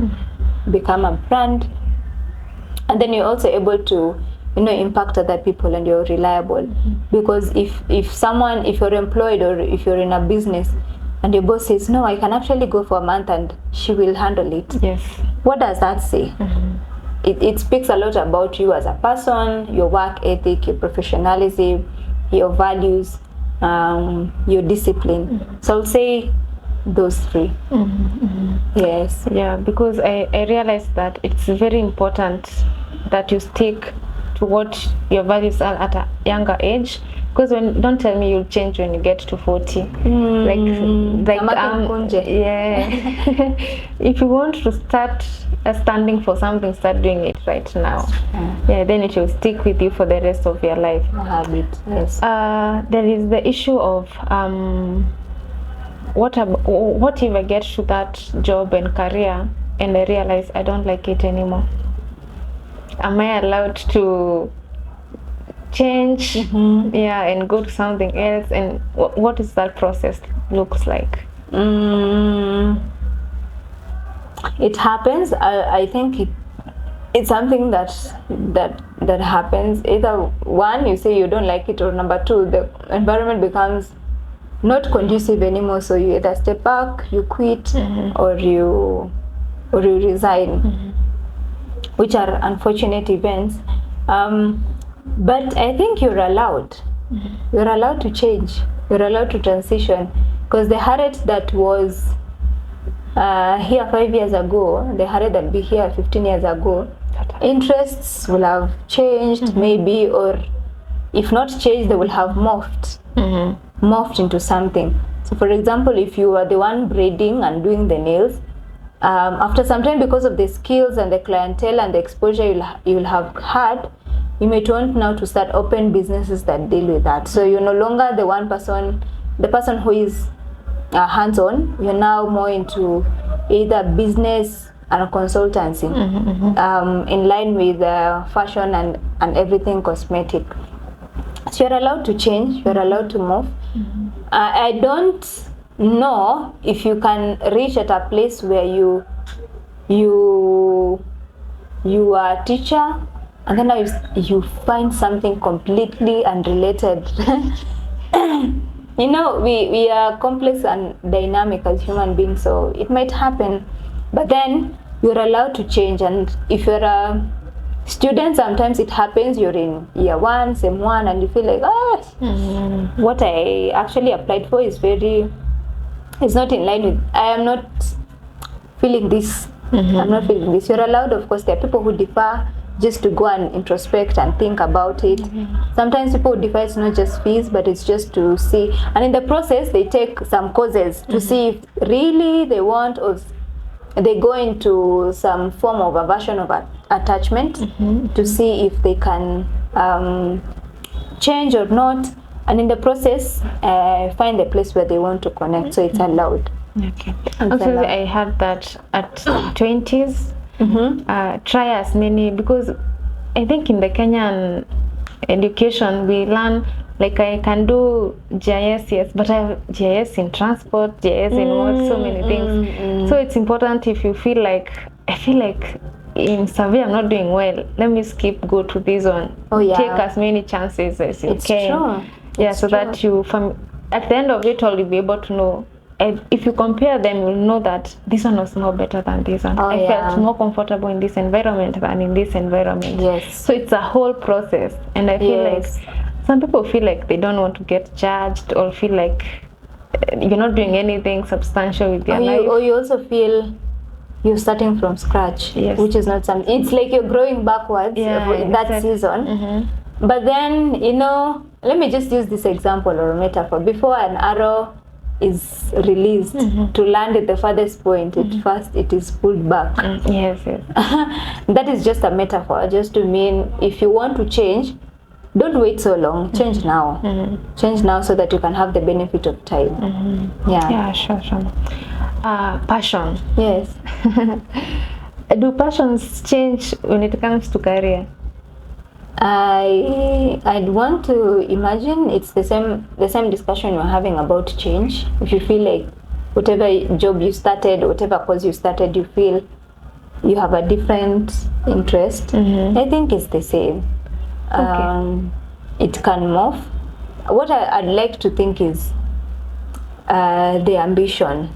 and then you're also able to impact other people, and you're reliable. Because if you're employed or if you're in a business and your boss says, no, I can actually go for a month and she will handle it. What does that say? It speaks a lot about you as a person, your work ethic, your professionalism, your values, your discipline. So I'll say those three. Yes. Yeah, because I realized that it's very important that you stick to what your values are at a younger age. Because don't tell me you'll change when you get to 40. If you want to start standing for something, start doing it right now. Then it will stick with you for the rest of your life. Habit. Yes. There is the issue of what if I get to that job and career and I realize I don't like it anymore? Am I allowed to change and go to something else? And what is that process looks like? It happens. I think it's something that happens. Either one, you say you don't like it, or number two, the environment becomes not conducive anymore, so you either step back, you quit, or you resign, which are unfortunate events. But I think you're allowed. You're allowed to change. You're allowed to transition. Because the Harriet that was here 5 years ago, the Harriet that be here 15 years ago, interests will have changed maybe, or if not changed, they will have morphed into something. So for example, if you are the one braiding and doing the nails, after some time, because of the skills and the clientele and the exposure you'll have had, you may want now to start open businesses that deal with that. So you're no longer the one person the person who is hands-on, you're now more into either business and consultancy, in line with fashion and everything cosmetic. So you're allowed to change, you're allowed to move. I don't know if you can reach at a place where you are a teacher and then now you find something completely unrelated. You know, we are complex and dynamic as human beings, so it might happen, but then you're allowed to change. And if you're a student, sometimes it happens, you're in year one, sem one, and you feel like, what I actually applied for is not in line with, I am not feeling this. I'm not feeling this. You're allowed, of course, there are people who defer just to go and introspect and think about it. Sometimes people defer, it's not just fees, but it's just to see, and in the process they take some courses to see if really they want, or they go into some form of a version of attachment to see if they can change or not, and in the process find the place where they want to connect. So it's allowed. Okay. Actually, I heard that at 20s, try as many, because I think in the Kenyan education we learn, like, I can do GIS, yes, but I have GIS in transport, GIS in what, so many things. So it's important, if you feel like, I feel like in survey I'm not doing well, let me skip, go to this one. Take as many chances as you can. True. So that you, from at the end of it all, you'll be able to know. If you compare them, you'll know that this one was more better than this one. I felt more comfortable in this environment than in this environment. So it's a whole process, and I feel like some people feel like they don't want to get judged, or feel like you're not doing anything substantial with your life. Or you also feel you're starting from scratch, which is not something. It's like you're growing backwards in that season. But then, you know, let me just use this example or a metaphor. Before an arrow is released to land at the farthest point, first it is pulled back. That is just a metaphor, just to mean if you want to change, don't wait so long. Change now. Change now so that you can have the benefit of time. Sure. Passion. Yes. Do passions change when it comes to career? I'd want to imagine it's the same discussion we're having about change. If you feel like whatever job you started, whatever course you started, you feel you have a different interest, I think it's the same. It can morph. What I'd like to think is the ambition.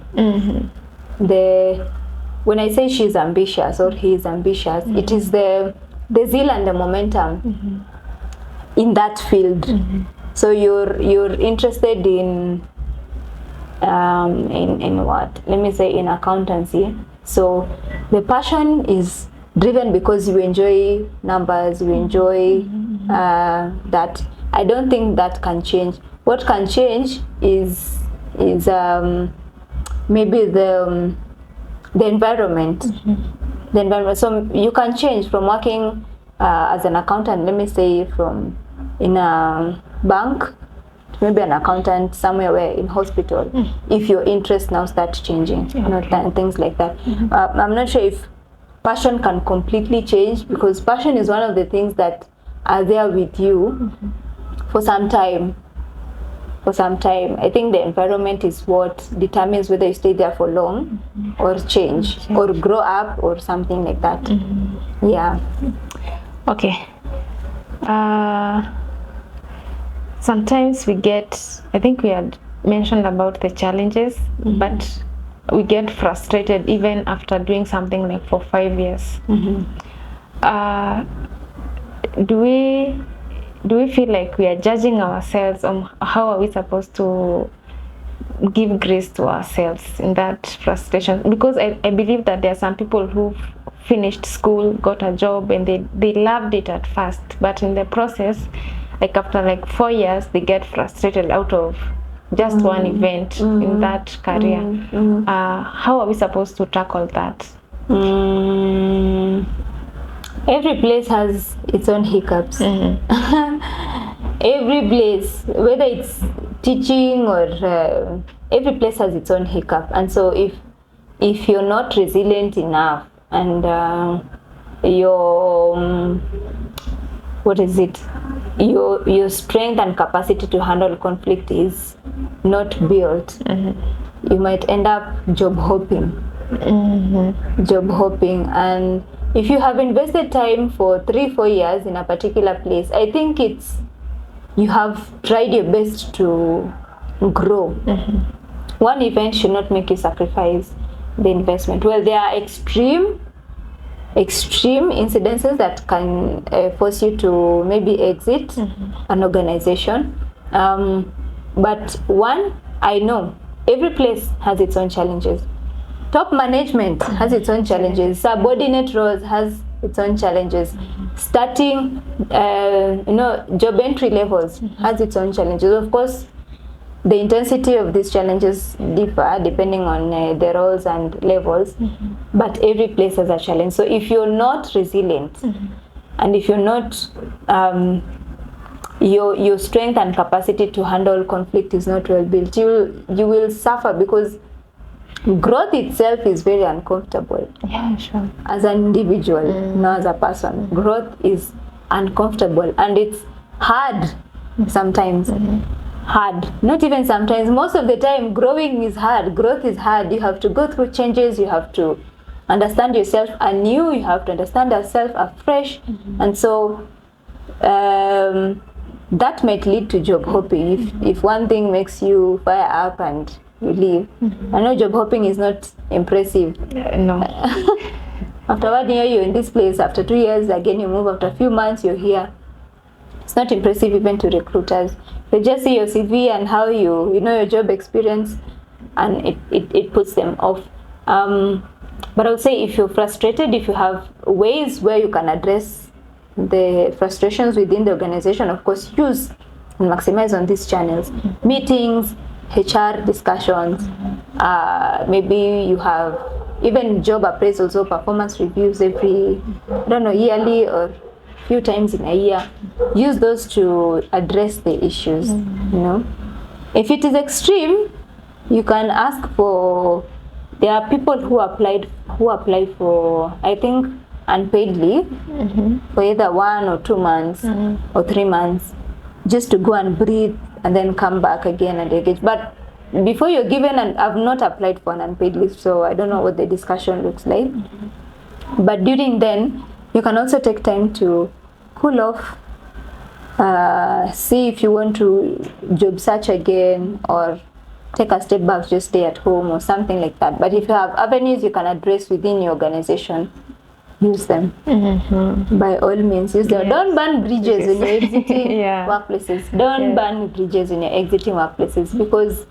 When I say she's ambitious or he is ambitious, it is the zeal and the momentum in that field. So you're interested in what? Let me say in accountancy. So the passion is driven because you enjoy numbers, you enjoy that. I don't think that can change. What can change is maybe the environment. The environment. So you can change from working as an accountant, let me say from in a bank, to maybe an accountant somewhere where in hospital, if your interests now start changing, things like that. I'm not sure if passion can completely change, because passion is one of the things that are there with you for some time. I think the environment is what determines whether you stay there for long or change or grow up or something like that. Okay. Sometimes we get, I think we had mentioned about the challenges, but we get frustrated even after doing something like for 5 years. Do we feel like we are judging ourselves on how are we supposed to give grace to ourselves in that frustration? Because I believe that there are some people who finished school, got a job, and they loved it at first, but in the process, like after like 4 years, they get frustrated out of just one event in that career. How are we supposed to tackle that? Every place has its own hiccups. Every place, whether it's teaching or every place has its own hiccup, and so if you're not resilient enough and your what is it, your strength and capacity to handle conflict is not built, you might end up job hopping. And if you have invested time for 3-4 years in a particular place, I think you have tried your best to grow. One event should not make you sacrifice the investment. Well, there are extreme incidences that can force you to maybe exit an organization, but one, I know every place has its own challenges. Top management has its own challenges. Subordinate roles has its own challenges. Starting job entry levels has its own challenges. Of course, the intensity of these challenges differ depending on the roles and levels, but every place has a challenge. So if you're not resilient, and if you're not your strength and capacity to handle conflict is not well built, you will suffer, because growth itself is very uncomfortable. Yeah, sure. As an individual, not as a person, growth is uncomfortable, and it's hard sometimes. Hard, not even sometimes, most of the time. Growing is hard, growth is hard. You have to go through changes, you have to understand yourself anew, you have to understand yourself afresh, and so that might lead to job hopping if one thing makes you fire up and you leave. I know job hopping is not impressive. No. After 1 year you're in this place, after 2 years again you move, after a few months you're here. It's not impressive even to recruiters. They just see your CV and how you know your job experience, and it puts them off. But I would say, if you're frustrated, if you have ways where you can address the frustrations within the organization, of course use and maximize on these channels. Meetings, HR discussions, maybe you have even job appraisals or performance reviews every, yearly or few times in a year. Use those to address the issues. If it is extreme, you can ask for, there are people who apply for, I think, unpaid leave for either 1 or 2 months or 3 months, just to go and breathe and then come back again and engage. But before you're given, and I've not applied for an unpaid leave, so I don't know what the discussion looks like. But during then, you can also take time to cool off, see if you want to job search again, or take a step back, just stay at home or something like that. But if you have avenues you can address within your organization, use them. By all means, use them. Don't burn bridges when you're exiting workplaces. Don't burn bridges when you're exiting workplaces, because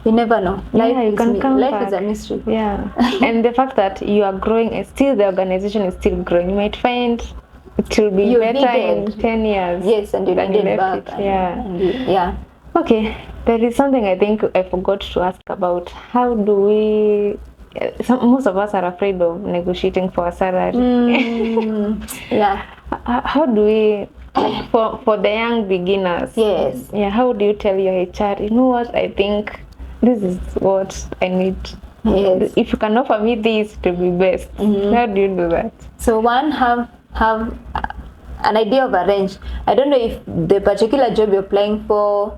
you never know. Life is a mystery. And the fact that you are growing, and still the organization is still growing, you might find it will be better in 10 years. Yes, and you need it back. Okay, there is something I think I forgot to ask about. How do we, most of us are afraid of negotiating for a salary. How do we, like for the young beginners? Yes. How do you tell your HR, you know what, I think this is what I need. Yes. If you can offer me this, to be best. How do you do that? So one, have an idea of a range. I don't know if the particular job you're applying for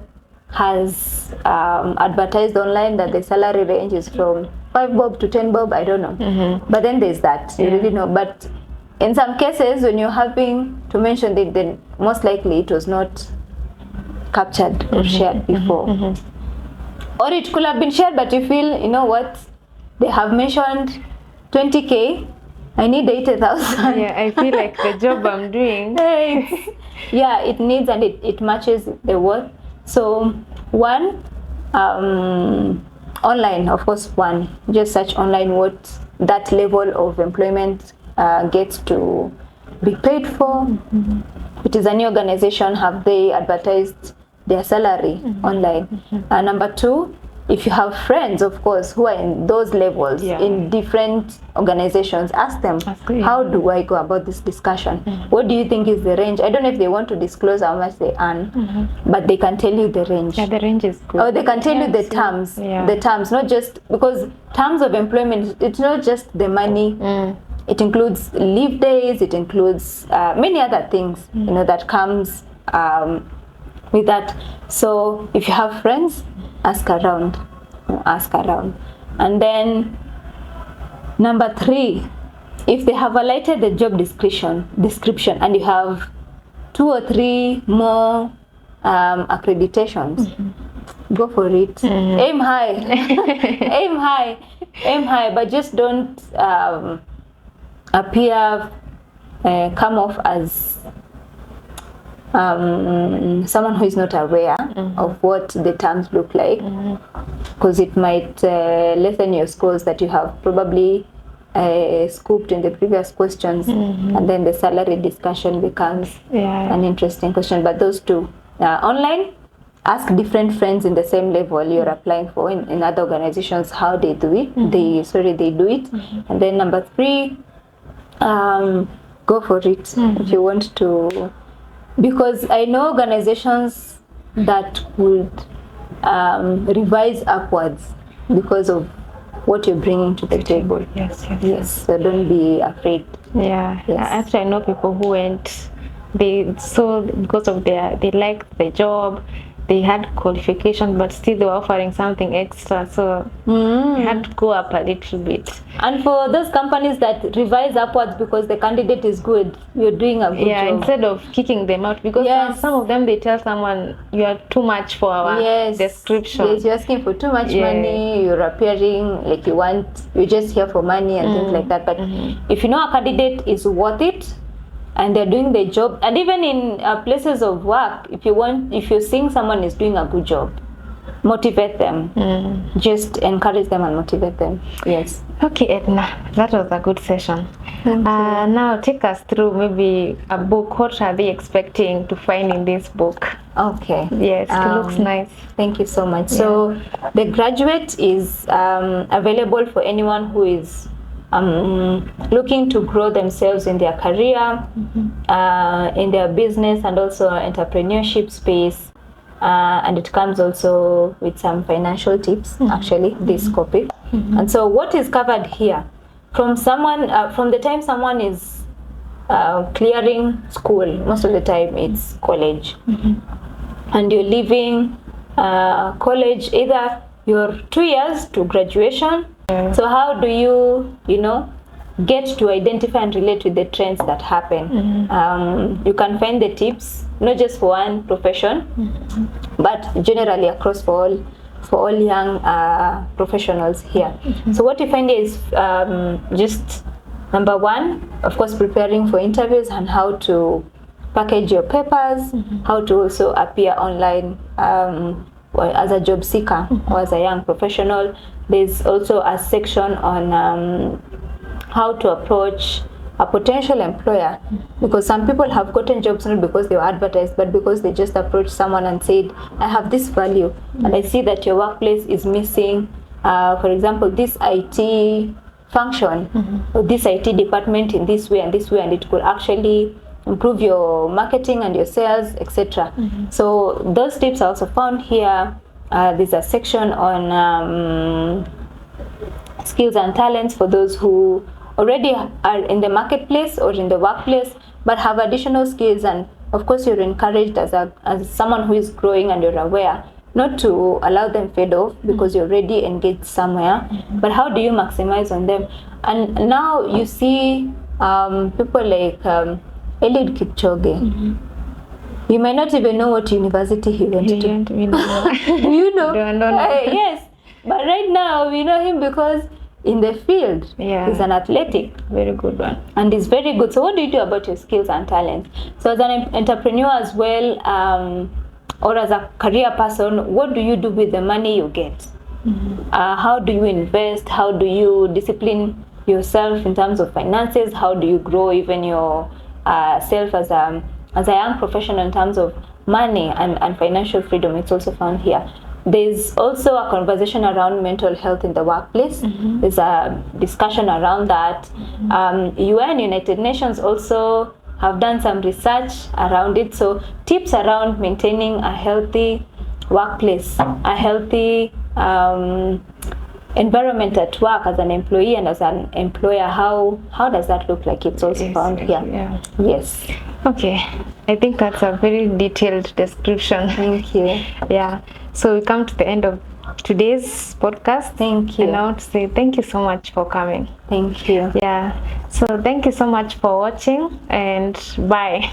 has advertised online that the salary range is from 5 bob to 10 bob. I don't know. But then there's that. You really know. But in some cases, when you're having to mention it, then most likely it was not captured or shared before. Or it could have been shared, but you feel, you know what, they have mentioned 20K, I need 80,000. I feel like the job I'm doing. It needs, and it matches the worth. So one, online, of course, just search online what that level of employment gets to be paid for. If it is a new organization, have they advertised their salary online? Number two, if you have friends, of course, who are in those levels, in different organizations, ask them, how do I go about this discussion? What do you think is the range? I don't know if they want to disclose how much they earn, but they can tell you the range. Yeah, the range is good. Or they can tell you the terms, not just, because terms of employment, it's not just the money. It includes leave days, it includes many other things, you know, that comes with that. So if you have friends, ask around. And then number 3, if they have highlighted the job description and you have 2 or 3 more accreditations, go for it. Aim high. aim high, but just don't come off as someone who is not aware of what the terms look like, because it might lessen your scores that you have probably scooped in the previous questions, and then the salary discussion becomes an interesting question. But those two, online, ask different friends in the same level you're applying for in other organizations how they do it. They do it. And then number 3, go for it if you want to, because I know organizations that would revise upwards because of what you're bringing to the table. Yes. So don't be afraid. Actually, I know people who went, because of they liked the job, they had qualification, but still they were offering something extra, so they had to go up a little bit. And for those companies that revise upwards because the candidate is good, you're doing a good job. Instead of kicking them out, because some of them, they tell someone, you are too much for our description. Yes, you're asking for too much money, you're appearing like you're just here for money and things like that. But if you know a candidate is worth it, and they're doing their job, and even in places of work, if you're seeing someone is doing a good job, motivate them. Just encourage them and motivate them. Yes. Okay, Edna, that was a good session. Now take us through maybe a book. What are they expecting to find in this book? Okay. Yes, it looks nice. Thank you so much. So The Graduate is available for anyone who is looking to grow themselves in their career, in their business, and also entrepreneurship space. And it comes also with some financial tips, actually, this copy. And so what is covered here, from the time someone is clearing school, most of the time it's college, and you're leaving college, either you're 2 years to graduation. So how do you get to identify and relate with the trends that happen? You can find the tips not just for one profession, but generally across for all young professionals here. So what you find is just number 1, of course, preparing for interviews and how to package your papers, how to also appear online as a job seeker or as a young professional. There's also a section on how to approach a potential employer, because some people have gotten jobs not because they were advertised, but because they just approached someone and said, I have this value and I see that your workplace is missing, for example, this IT function or this IT department in this way, and it could actually improve your marketing and your sales, etc. So those tips are also found here. There's a section on skills and talents for those who already are in the marketplace or in the workplace but have additional skills, and of course you're encouraged as someone who is growing and you're aware not to allow them fade off because you're already engaged somewhere, but how do you maximize on them? And now you see people like Eliud Kipchoge. You might not even know what university he went to. You know? Yes, but right now we know him because in the field, he's an athletic, very good one, and he's very good. So what do you do about your skills and talents? So as an entrepreneur as well, or as a career person, what do you do with the money you get? How do you invest? How do you discipline yourself in terms of finances? How do you grow even your self as a young professional in terms of money and financial freedom? It's also found here. There's also a conversation around mental health in the workplace. There's a discussion around that. UN, United Nations, also have done some research around it. So tips around maintaining a healthy workplace, a healthy environment at work as an employee and as an employer. How does that look like? It's also found here. Yeah. Yes. Okay, I think that's a very detailed description. Thank you. Yeah, so we come to the end of today's podcast. Thank you. And I want to say thank you so much for coming. Thank you. Yeah, so thank you so much for watching, and bye.